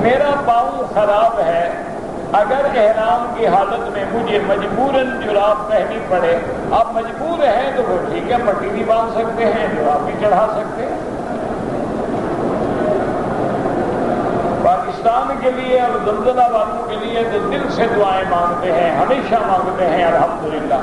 میرا پاؤں خراب ہے، اگر احرام کی حالت میں مجھے مجبوراً جراب پہنی پڑے، آپ مجبور ہیں تو وہ ٹھیک ہے، پٹی بھی باندھ سکتے ہیں، جراب بھی چڑھا سکتے ہیں۔ پاکستان کے لیے اور زلزلہ والوں کے لیے تو دل سے دعائیں مانگتے ہیں، ہمیشہ مانگتے ہیں، الحمدللہ۔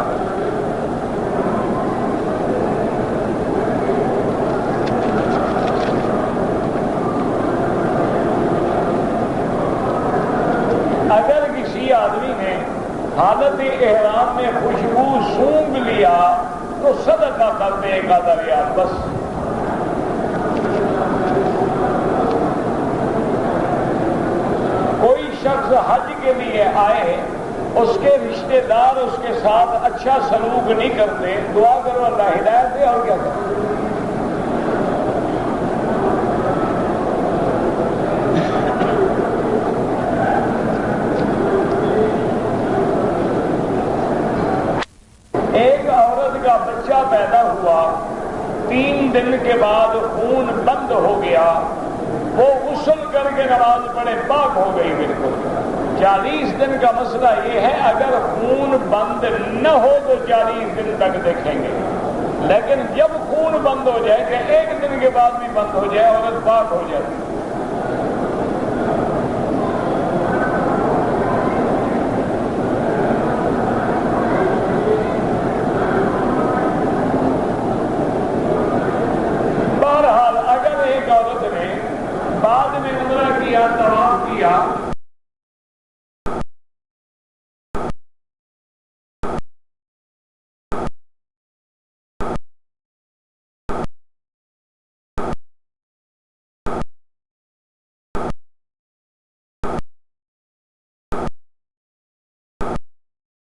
حالت احرام میں خوشبو سونگھ لیا تو صدقہ کر دے 1000 ریال بس. کوئی شخص حج کے لیے آئے، اس کے رشتہ دار اس کے ساتھ اچھا سلوک نہیں کرتے، دعا کرو اللہ ہدایت دے، اور کیا کرو. ایک عورت کا بچہ پیدا ہوا، 3 دن کے بعد خون بند ہو گیا، وہ غسل کر کے نماز پڑھے، پاک ہو گئی بالکل. 40 دن کا مسئلہ یہ ہے، اگر خون بند نہ ہو تو 40 دن تک دیکھیں گے، لیکن جب خون بند ہو جائے کہ 1 دن کے بعد بھی بند ہو جائے، عورت پاک ہو جاتی ہے.